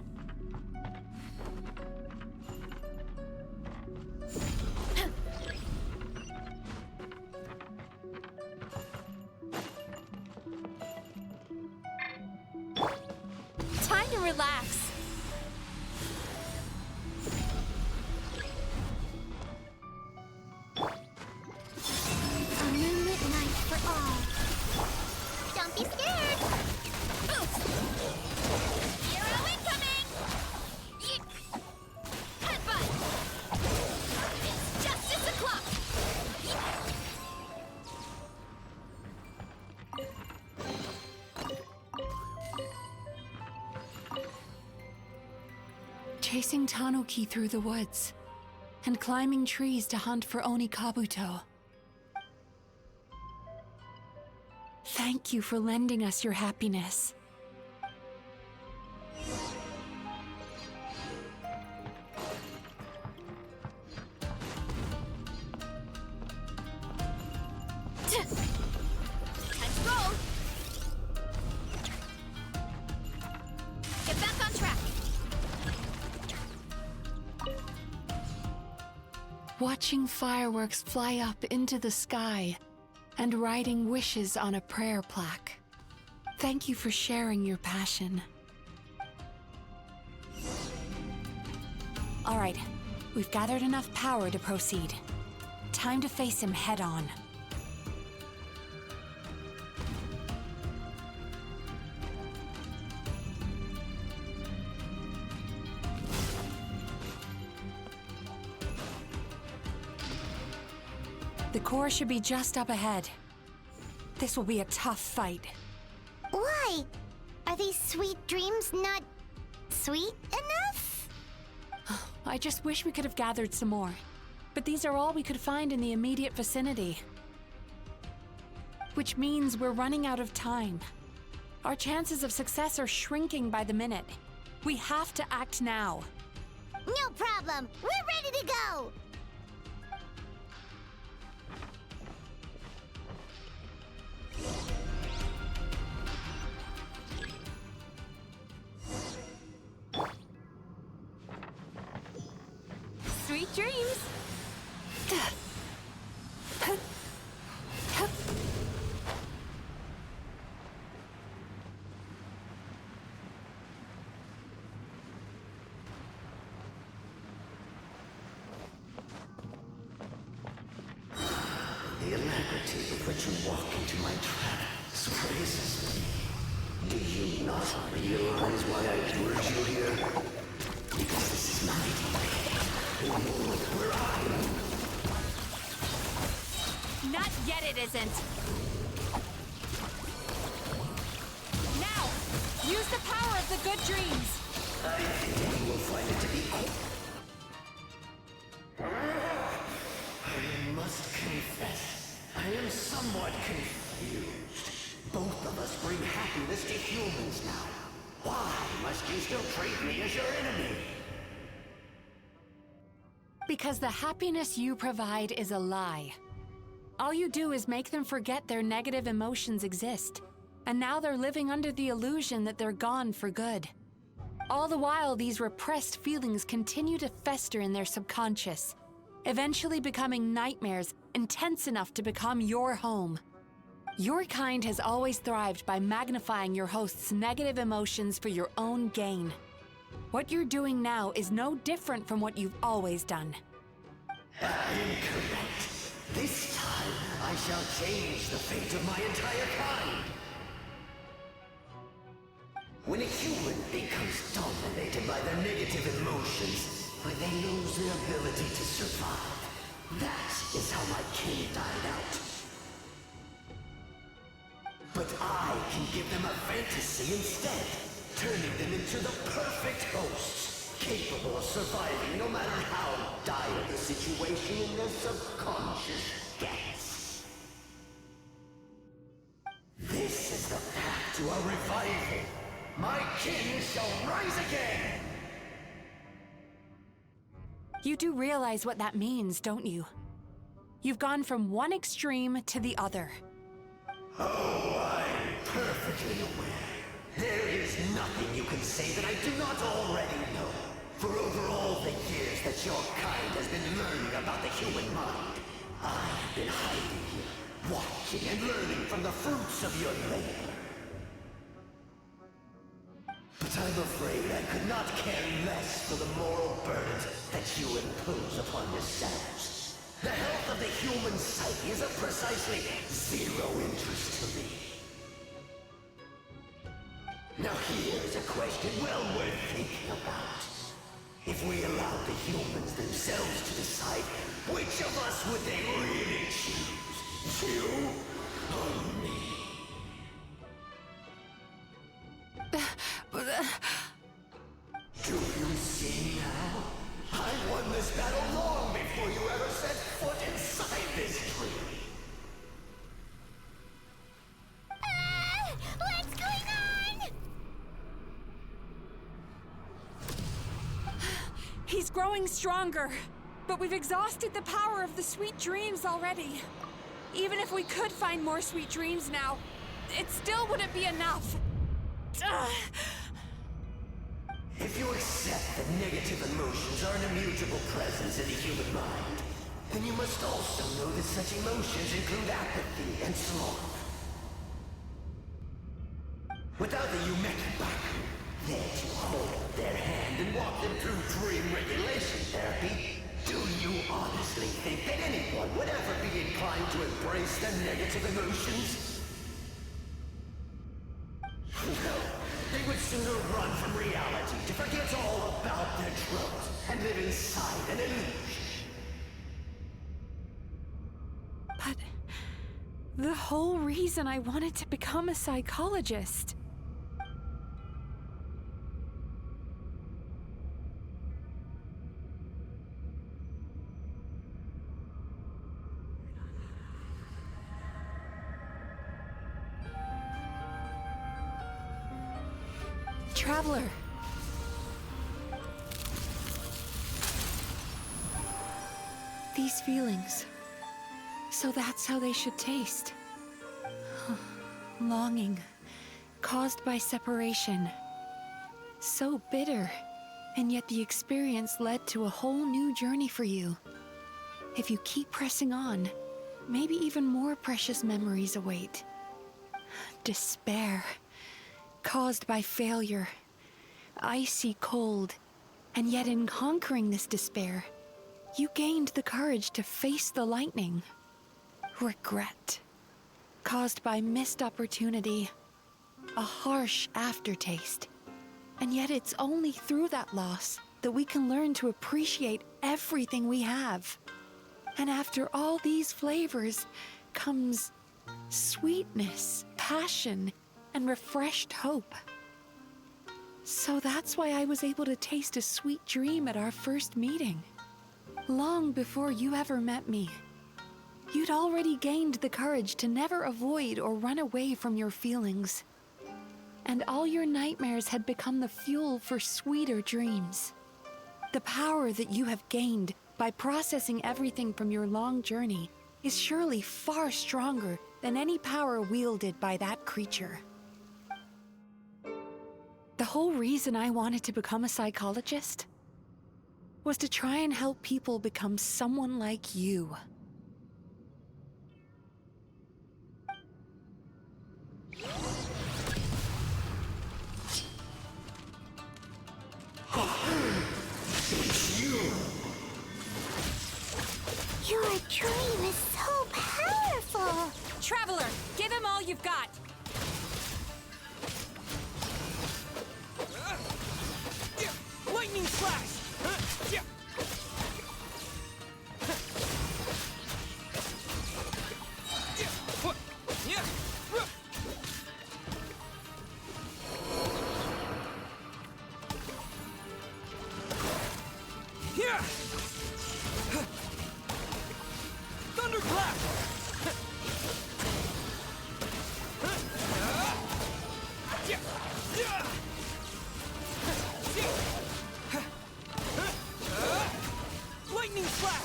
Time to relax. A moonlit night for all. Don't be scared. Boost! Hero incoming! Yeet! Headbutt! It's justice o'clock! Chasing Tanuki through the woods, and climbing trees to hunt for Oni Kabuto. Thank you for lending us your happiness. Time to roll! Get back on track! Watching fireworks fly up into the sky and writing wishes on a prayer plaque. Thank you for sharing your passion. All right, we've gathered enough power to proceed. Time to face him head on. The core should be just up ahead. This will be a tough fight. Why? Are these sweet dreams not sweet enough? I just wish we could have gathered some more. But these are all we could find in the immediate vicinity. Which means we're running out of time. Our chances of success are shrinking by the minute. We have to act now. No problem. We're ready to go. Sweet dreams! The alacrity with which you walk into my trap surprises me. Do you not realize why I lured you here? Because this is my domain. Look where I am. Not yet it isn't. Now, use the power of the good dreams. I think you will find it to be somewhat confused. Both of us bring happiness to humans now. Why must you still treat me as your enemy? Because the happiness you provide is a lie. All you do is make them forget their negative emotions exist. And now they're living under the illusion that they're gone for good. All the while, these repressed feelings continue to fester in their subconscious, eventually becoming nightmares intense enough to become your home. Your kind has always thrived by magnifying your host's negative emotions for your own gain. What you're doing now is no different from what you've always done. Incorrect. This time, I shall change the fate of my entire kind. When a human becomes dominated by their negative emotions, when they lose their ability to survive, that is how my kin died out. But I can give them a fantasy instead, turning them into the perfect hosts, capable of surviving no matter how dire the situation in their subconscious gets. This is the path to a revival. My kin shall rise again! You do realize what that means, don't you? You've gone from one extreme to the other. Oh, I'm perfectly aware. There is nothing you can say that I do not already know. For over all the years that your kind has been learning about the human mind, I have been hiding here, watching and learning from the fruits of your labor. But I'm afraid I could not care less for the moral burdens that you impose upon yourselves. The health of the human psyche is of precisely zero interest to me. Now here's a question well worth thinking about. If we allowed the humans themselves to decide, which of us would they really choose? You or me? Do you see now? I won this battle long before you ever set foot inside this tree. What's going on? He's growing stronger, but we've exhausted the power of the sweet dreams already. Even if we could find more sweet dreams now, it still wouldn't be enough. If you accept that negative emotions are an immutable presence in the human mind, then you must also know that such emotions include apathy and sloth. Without the Yumemizuki there to hold their hand and walk them through dream regulation therapy, do you honestly think that anyone would ever be inclined to embrace their negative emotions? No. They would sooner run from reality to forget all about their troubles and live inside an illusion. But the whole reason I wanted to become a psychologist. Traveler. These feelings. So that's how they should taste. Longing, caused by separation. So bitter, and yet the experience led to a whole new journey for you. If you keep pressing on, maybe even more precious memories await. Despair. Caused by failure, icy cold, and yet in conquering this despair, you gained the courage to face the lightning. Regret, caused by missed opportunity, a harsh aftertaste, and yet it's only through that loss that we can learn to appreciate everything we have. And after all these flavors comes sweetness, passion, and refreshed hope. So that's why I was able to taste a sweet dream at our first meeting. Long before you ever met me. You'd already gained the courage to never avoid or run away from your feelings. And all your nightmares had become the fuel for sweeter dreams. The power that you have gained by processing everything from your long journey is surely far stronger than any power wielded by that creature. The whole reason I wanted to become a psychologist was to try and help people become someone like you. Your dream is so powerful! Traveler, give him all you've got! Lightning slash! Thunderclap! Lightning slash!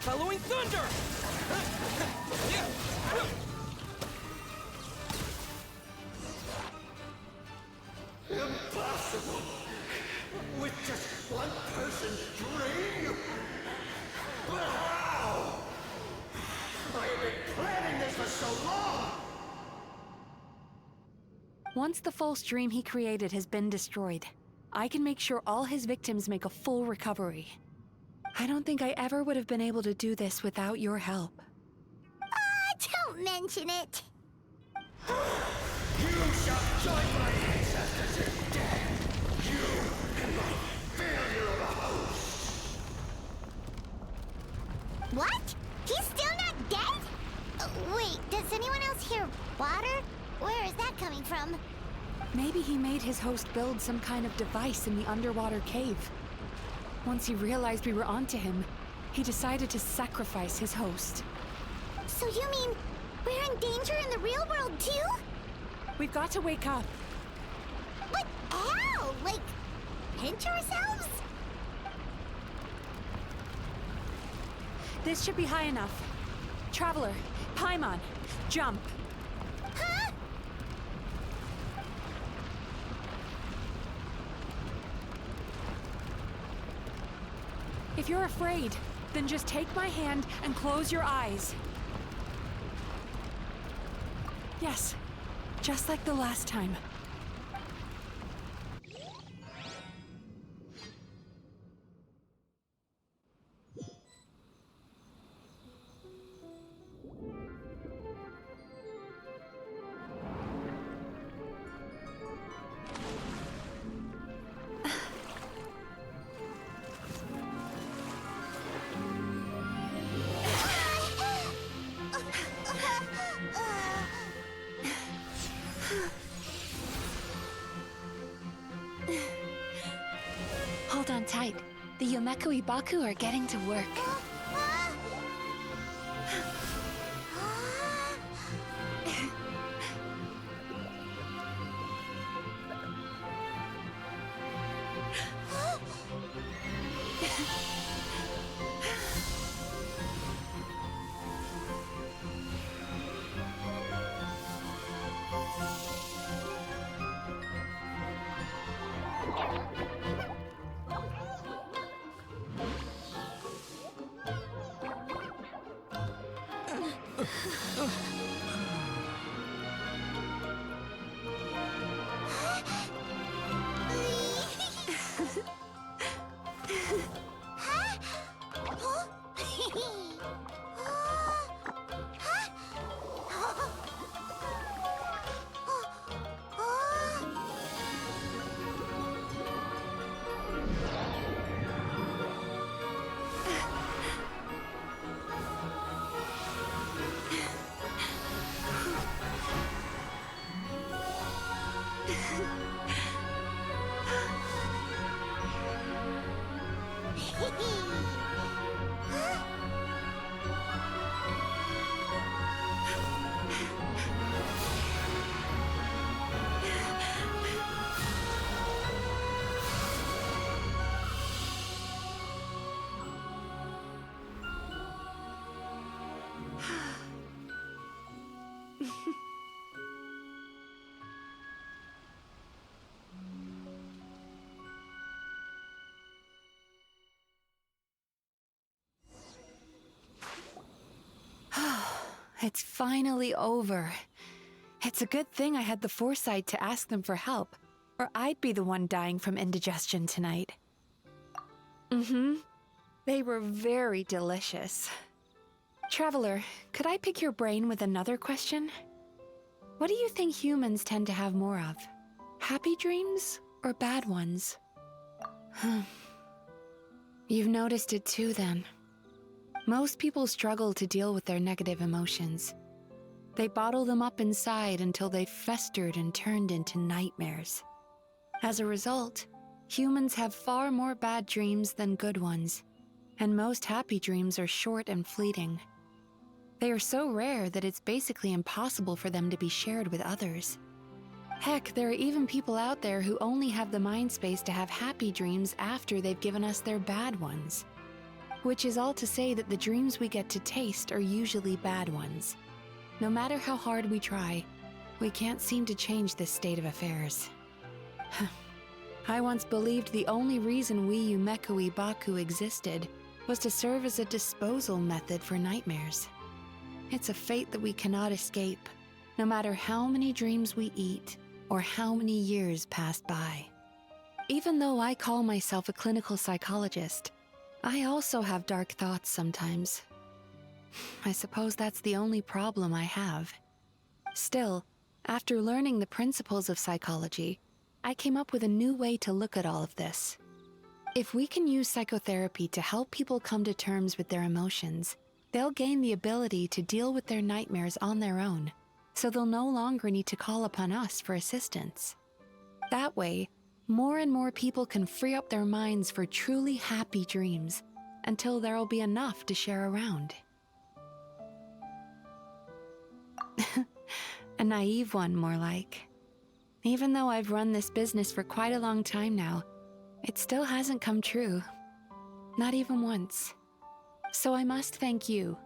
Following thunder! Impossible! With just one person's dream? But how? I have been planning this for so long! Once the false dream he created has been destroyed, I can make sure all his victims make a full recovery. I don't think I ever would have been able to do this without your help. Don't mention it! You shall join my ancestors in death! You and my failure of a host! What? He's still not dead? Wait, does anyone else hear water? Where is that coming from? Maybe he made his host build some kind of device in the underwater cave. Once he realized we were onto him, he decided to sacrifice his host. So you mean we're in danger in the real world too? We've got to wake up. But how? Like, pinch ourselves? This should be high enough. Traveler, Paimon, jump. Huh? If you're afraid, then just take my hand and close your eyes. Yes, just like the last time. Hold on tight. The Yumemizuki are getting to work. It's finally over. It's a good thing I had the foresight to ask them for help, or I'd be the one dying from indigestion tonight. They were very delicious. Traveler, could I pick your brain with another question? What do you think humans tend to have more of? Happy dreams or bad ones? You've noticed it too, then. Most people struggle to deal with their negative emotions. They bottle them up inside until they've festered and turned into nightmares. As a result, humans have far more bad dreams than good ones, and most happy dreams are short and fleeting. They are so rare that it's basically impossible for them to be shared with others. Heck, there are even people out there who only have the mind space to have happy dreams after they've given us their bad ones. Which is all to say that the dreams we get to taste are usually bad ones. No matter how hard we try, we can't seem to change this state of affairs. I once believed the only reason we Yumekui Baku existed was to serve as a disposal method for nightmares. It's a fate that we cannot escape, no matter how many dreams we eat or how many years pass by. Even though I call myself a clinical psychologist, I also have dark thoughts sometimes. I suppose that's the only problem I have. Still, after learning the principles of psychology, I came up with a new way to look at all of this. If we can use psychotherapy to help people come to terms with their emotions, they'll gain the ability to deal with their nightmares on their own, so they'll no longer need to call upon us for assistance. That way, more and more people can free up their minds for truly happy dreams until there'll be enough to share around. A naive one, more like. Even though I've run this business for quite a long time now, it still hasn't come true. Not even once. So I must thank you,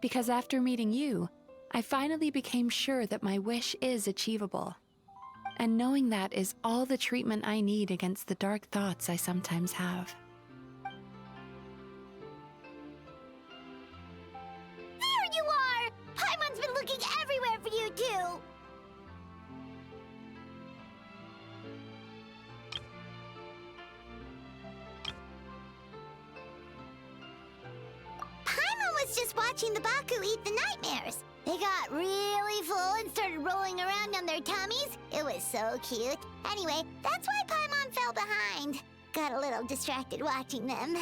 because after meeting you, I finally became sure that my wish is achievable. And knowing that is all the treatment I need against the dark thoughts I sometimes have. There you are! Paimon's been looking everywhere for you, too! Paimon was just watching the Baku eat the nightmares. They got really full and started rolling around on their tummies. It was so cute. Anyway, that's why Paimon fell behind. Got a little distracted watching them.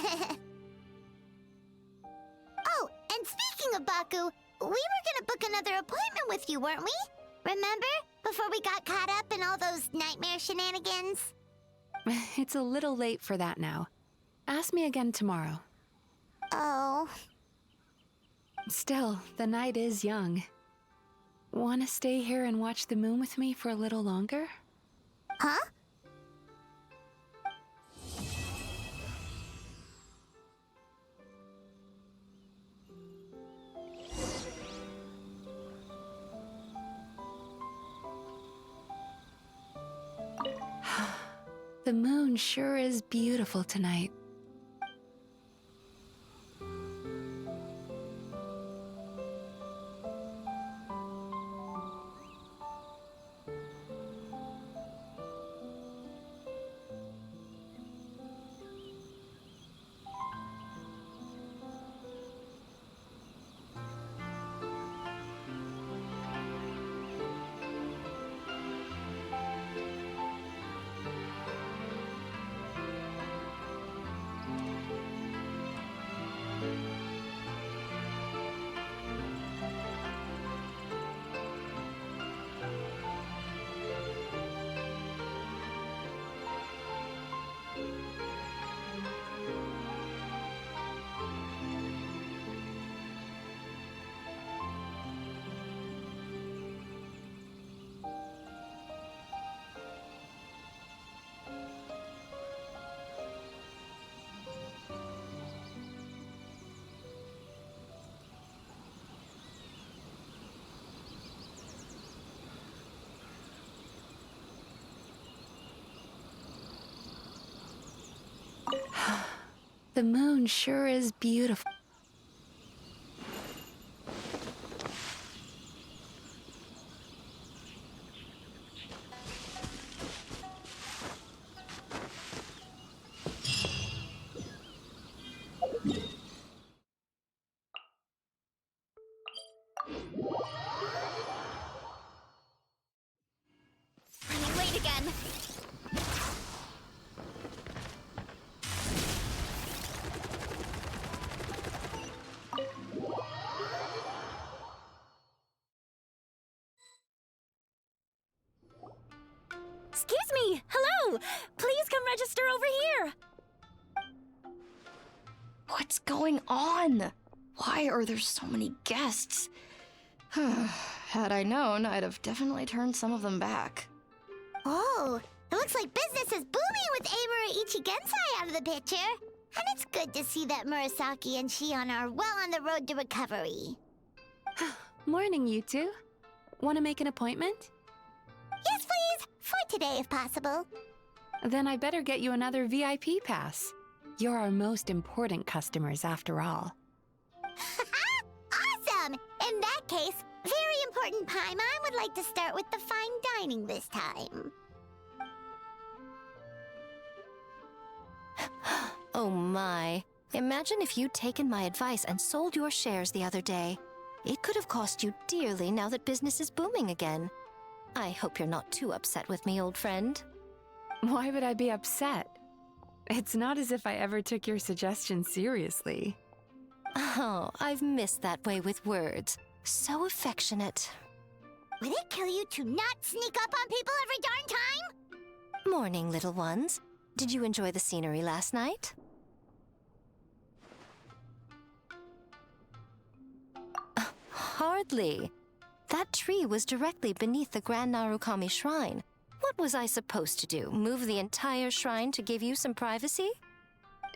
Oh, and speaking of Baku, we were gonna book another appointment with you, weren't we? Remember? Before we got caught up in all those nightmare shenanigans? It's a little late for that now. Ask me again tomorrow. Oh. Still, the night is young. Wanna stay here and watch the moon with me for a little longer? Huh? The moon sure is beautiful tonight. The moon sure is beautiful. again. Excuse me! Hello! Please come register over here! What's going on? Why are there so many guests? Had I known, I'd have definitely turned some of them back. Oh, it looks like business is booming with Amura Ichigensai out of the picture. And it's good to see that Murasaki and Shion are well on the road to recovery. Morning, you two. Want to make an appointment? Yes, please! For today, if possible. Then I better get you another VIP pass. You're our most important customers, after all. Awesome! In that case, very important Paimon would like to start with the fine dining this time. Oh my. Imagine if you'd taken my advice and sold your shares the other day. It could have cost you dearly now that business is booming again. I hope you're not too upset with me, old friend. Why would I be upset? It's not as if I ever took your suggestion seriously. Oh, I've missed that way with words. So affectionate. Would it kill you to not sneak up on people every darn time? Morning, little ones. Did you enjoy the scenery last night? Hardly. That tree was directly beneath the Grand Narukami Shrine. What was I supposed to do? Move the entire shrine to give you some privacy?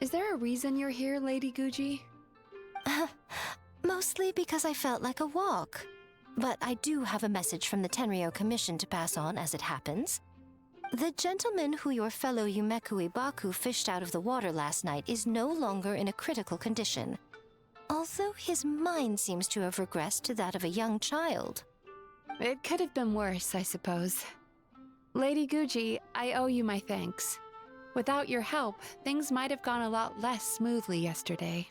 Is there a reason you're here, Lady Guji? Mostly because I felt like a walk. But I do have a message from the Tenryo Commission to pass on as it happens. The gentleman who your fellow Yumeku Ibaku fished out of the water last night is no longer in a critical condition. Although his mind seems to have regressed to that of a young child. It could have been worse, I suppose. Lady Guji, I owe you my thanks. Without your help, things might have gone a lot less smoothly yesterday.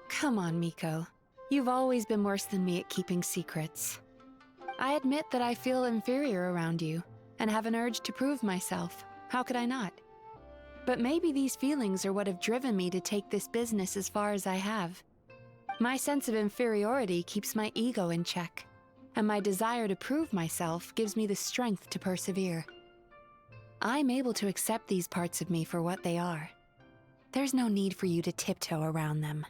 Come on, Miko. You've always been worse than me at keeping secrets. I admit that I feel inferior around you, and have an urge to prove myself. How could I not? But maybe these feelings are what have driven me to take this business as far as I have. My sense of inferiority keeps my ego in check, and my desire to prove myself gives me the strength to persevere. I'm able to accept these parts of me for what they are. There's no need for you to tiptoe around them.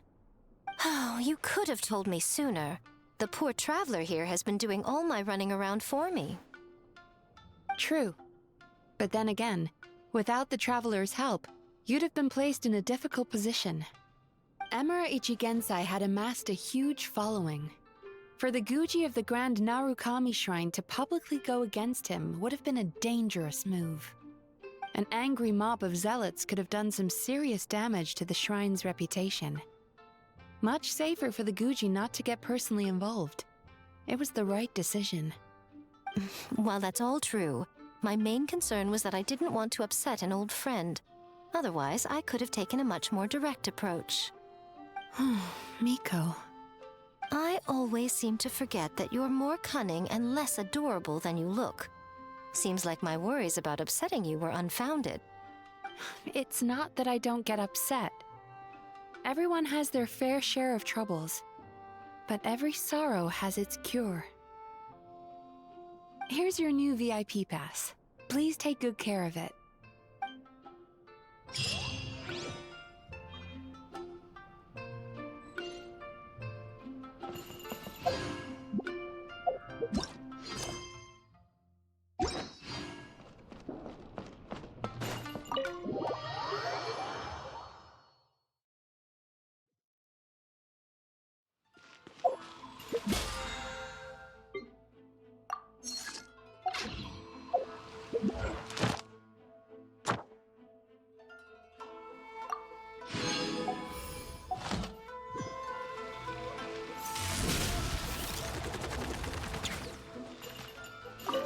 Oh, you could have told me sooner. The poor traveler here has been doing all my running around for me. True. But then again, without the traveler's help, you'd have been placed in a difficult position. Emura Ichigensai had amassed a huge following. For the Guji of the Grand Narukami Shrine to publicly go against him would have been a dangerous move. An angry mob of zealots could have done some serious damage to the shrine's reputation. Much safer for the Guji not to get personally involved. It was the right decision. While that's all true, my main concern was that I didn't want to upset an old friend. Otherwise, I could have taken a much more direct approach. Miko. I always seem to forget that you're more cunning and less adorable than you look. Seems like my worries about upsetting you were unfounded. It's not that I don't get upset. Everyone has their fair share of troubles, but every sorrow has its cure. Here's your new VIP pass. Please take good care of it.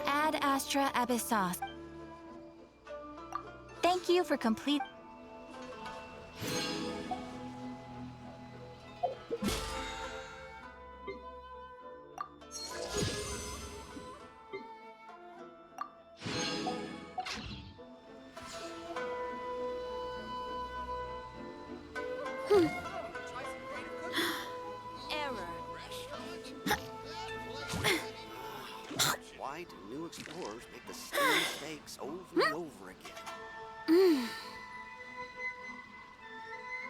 Ad Astra Abyssos. Thank you for complete. right, and new explorers make the same mistakes over and over again.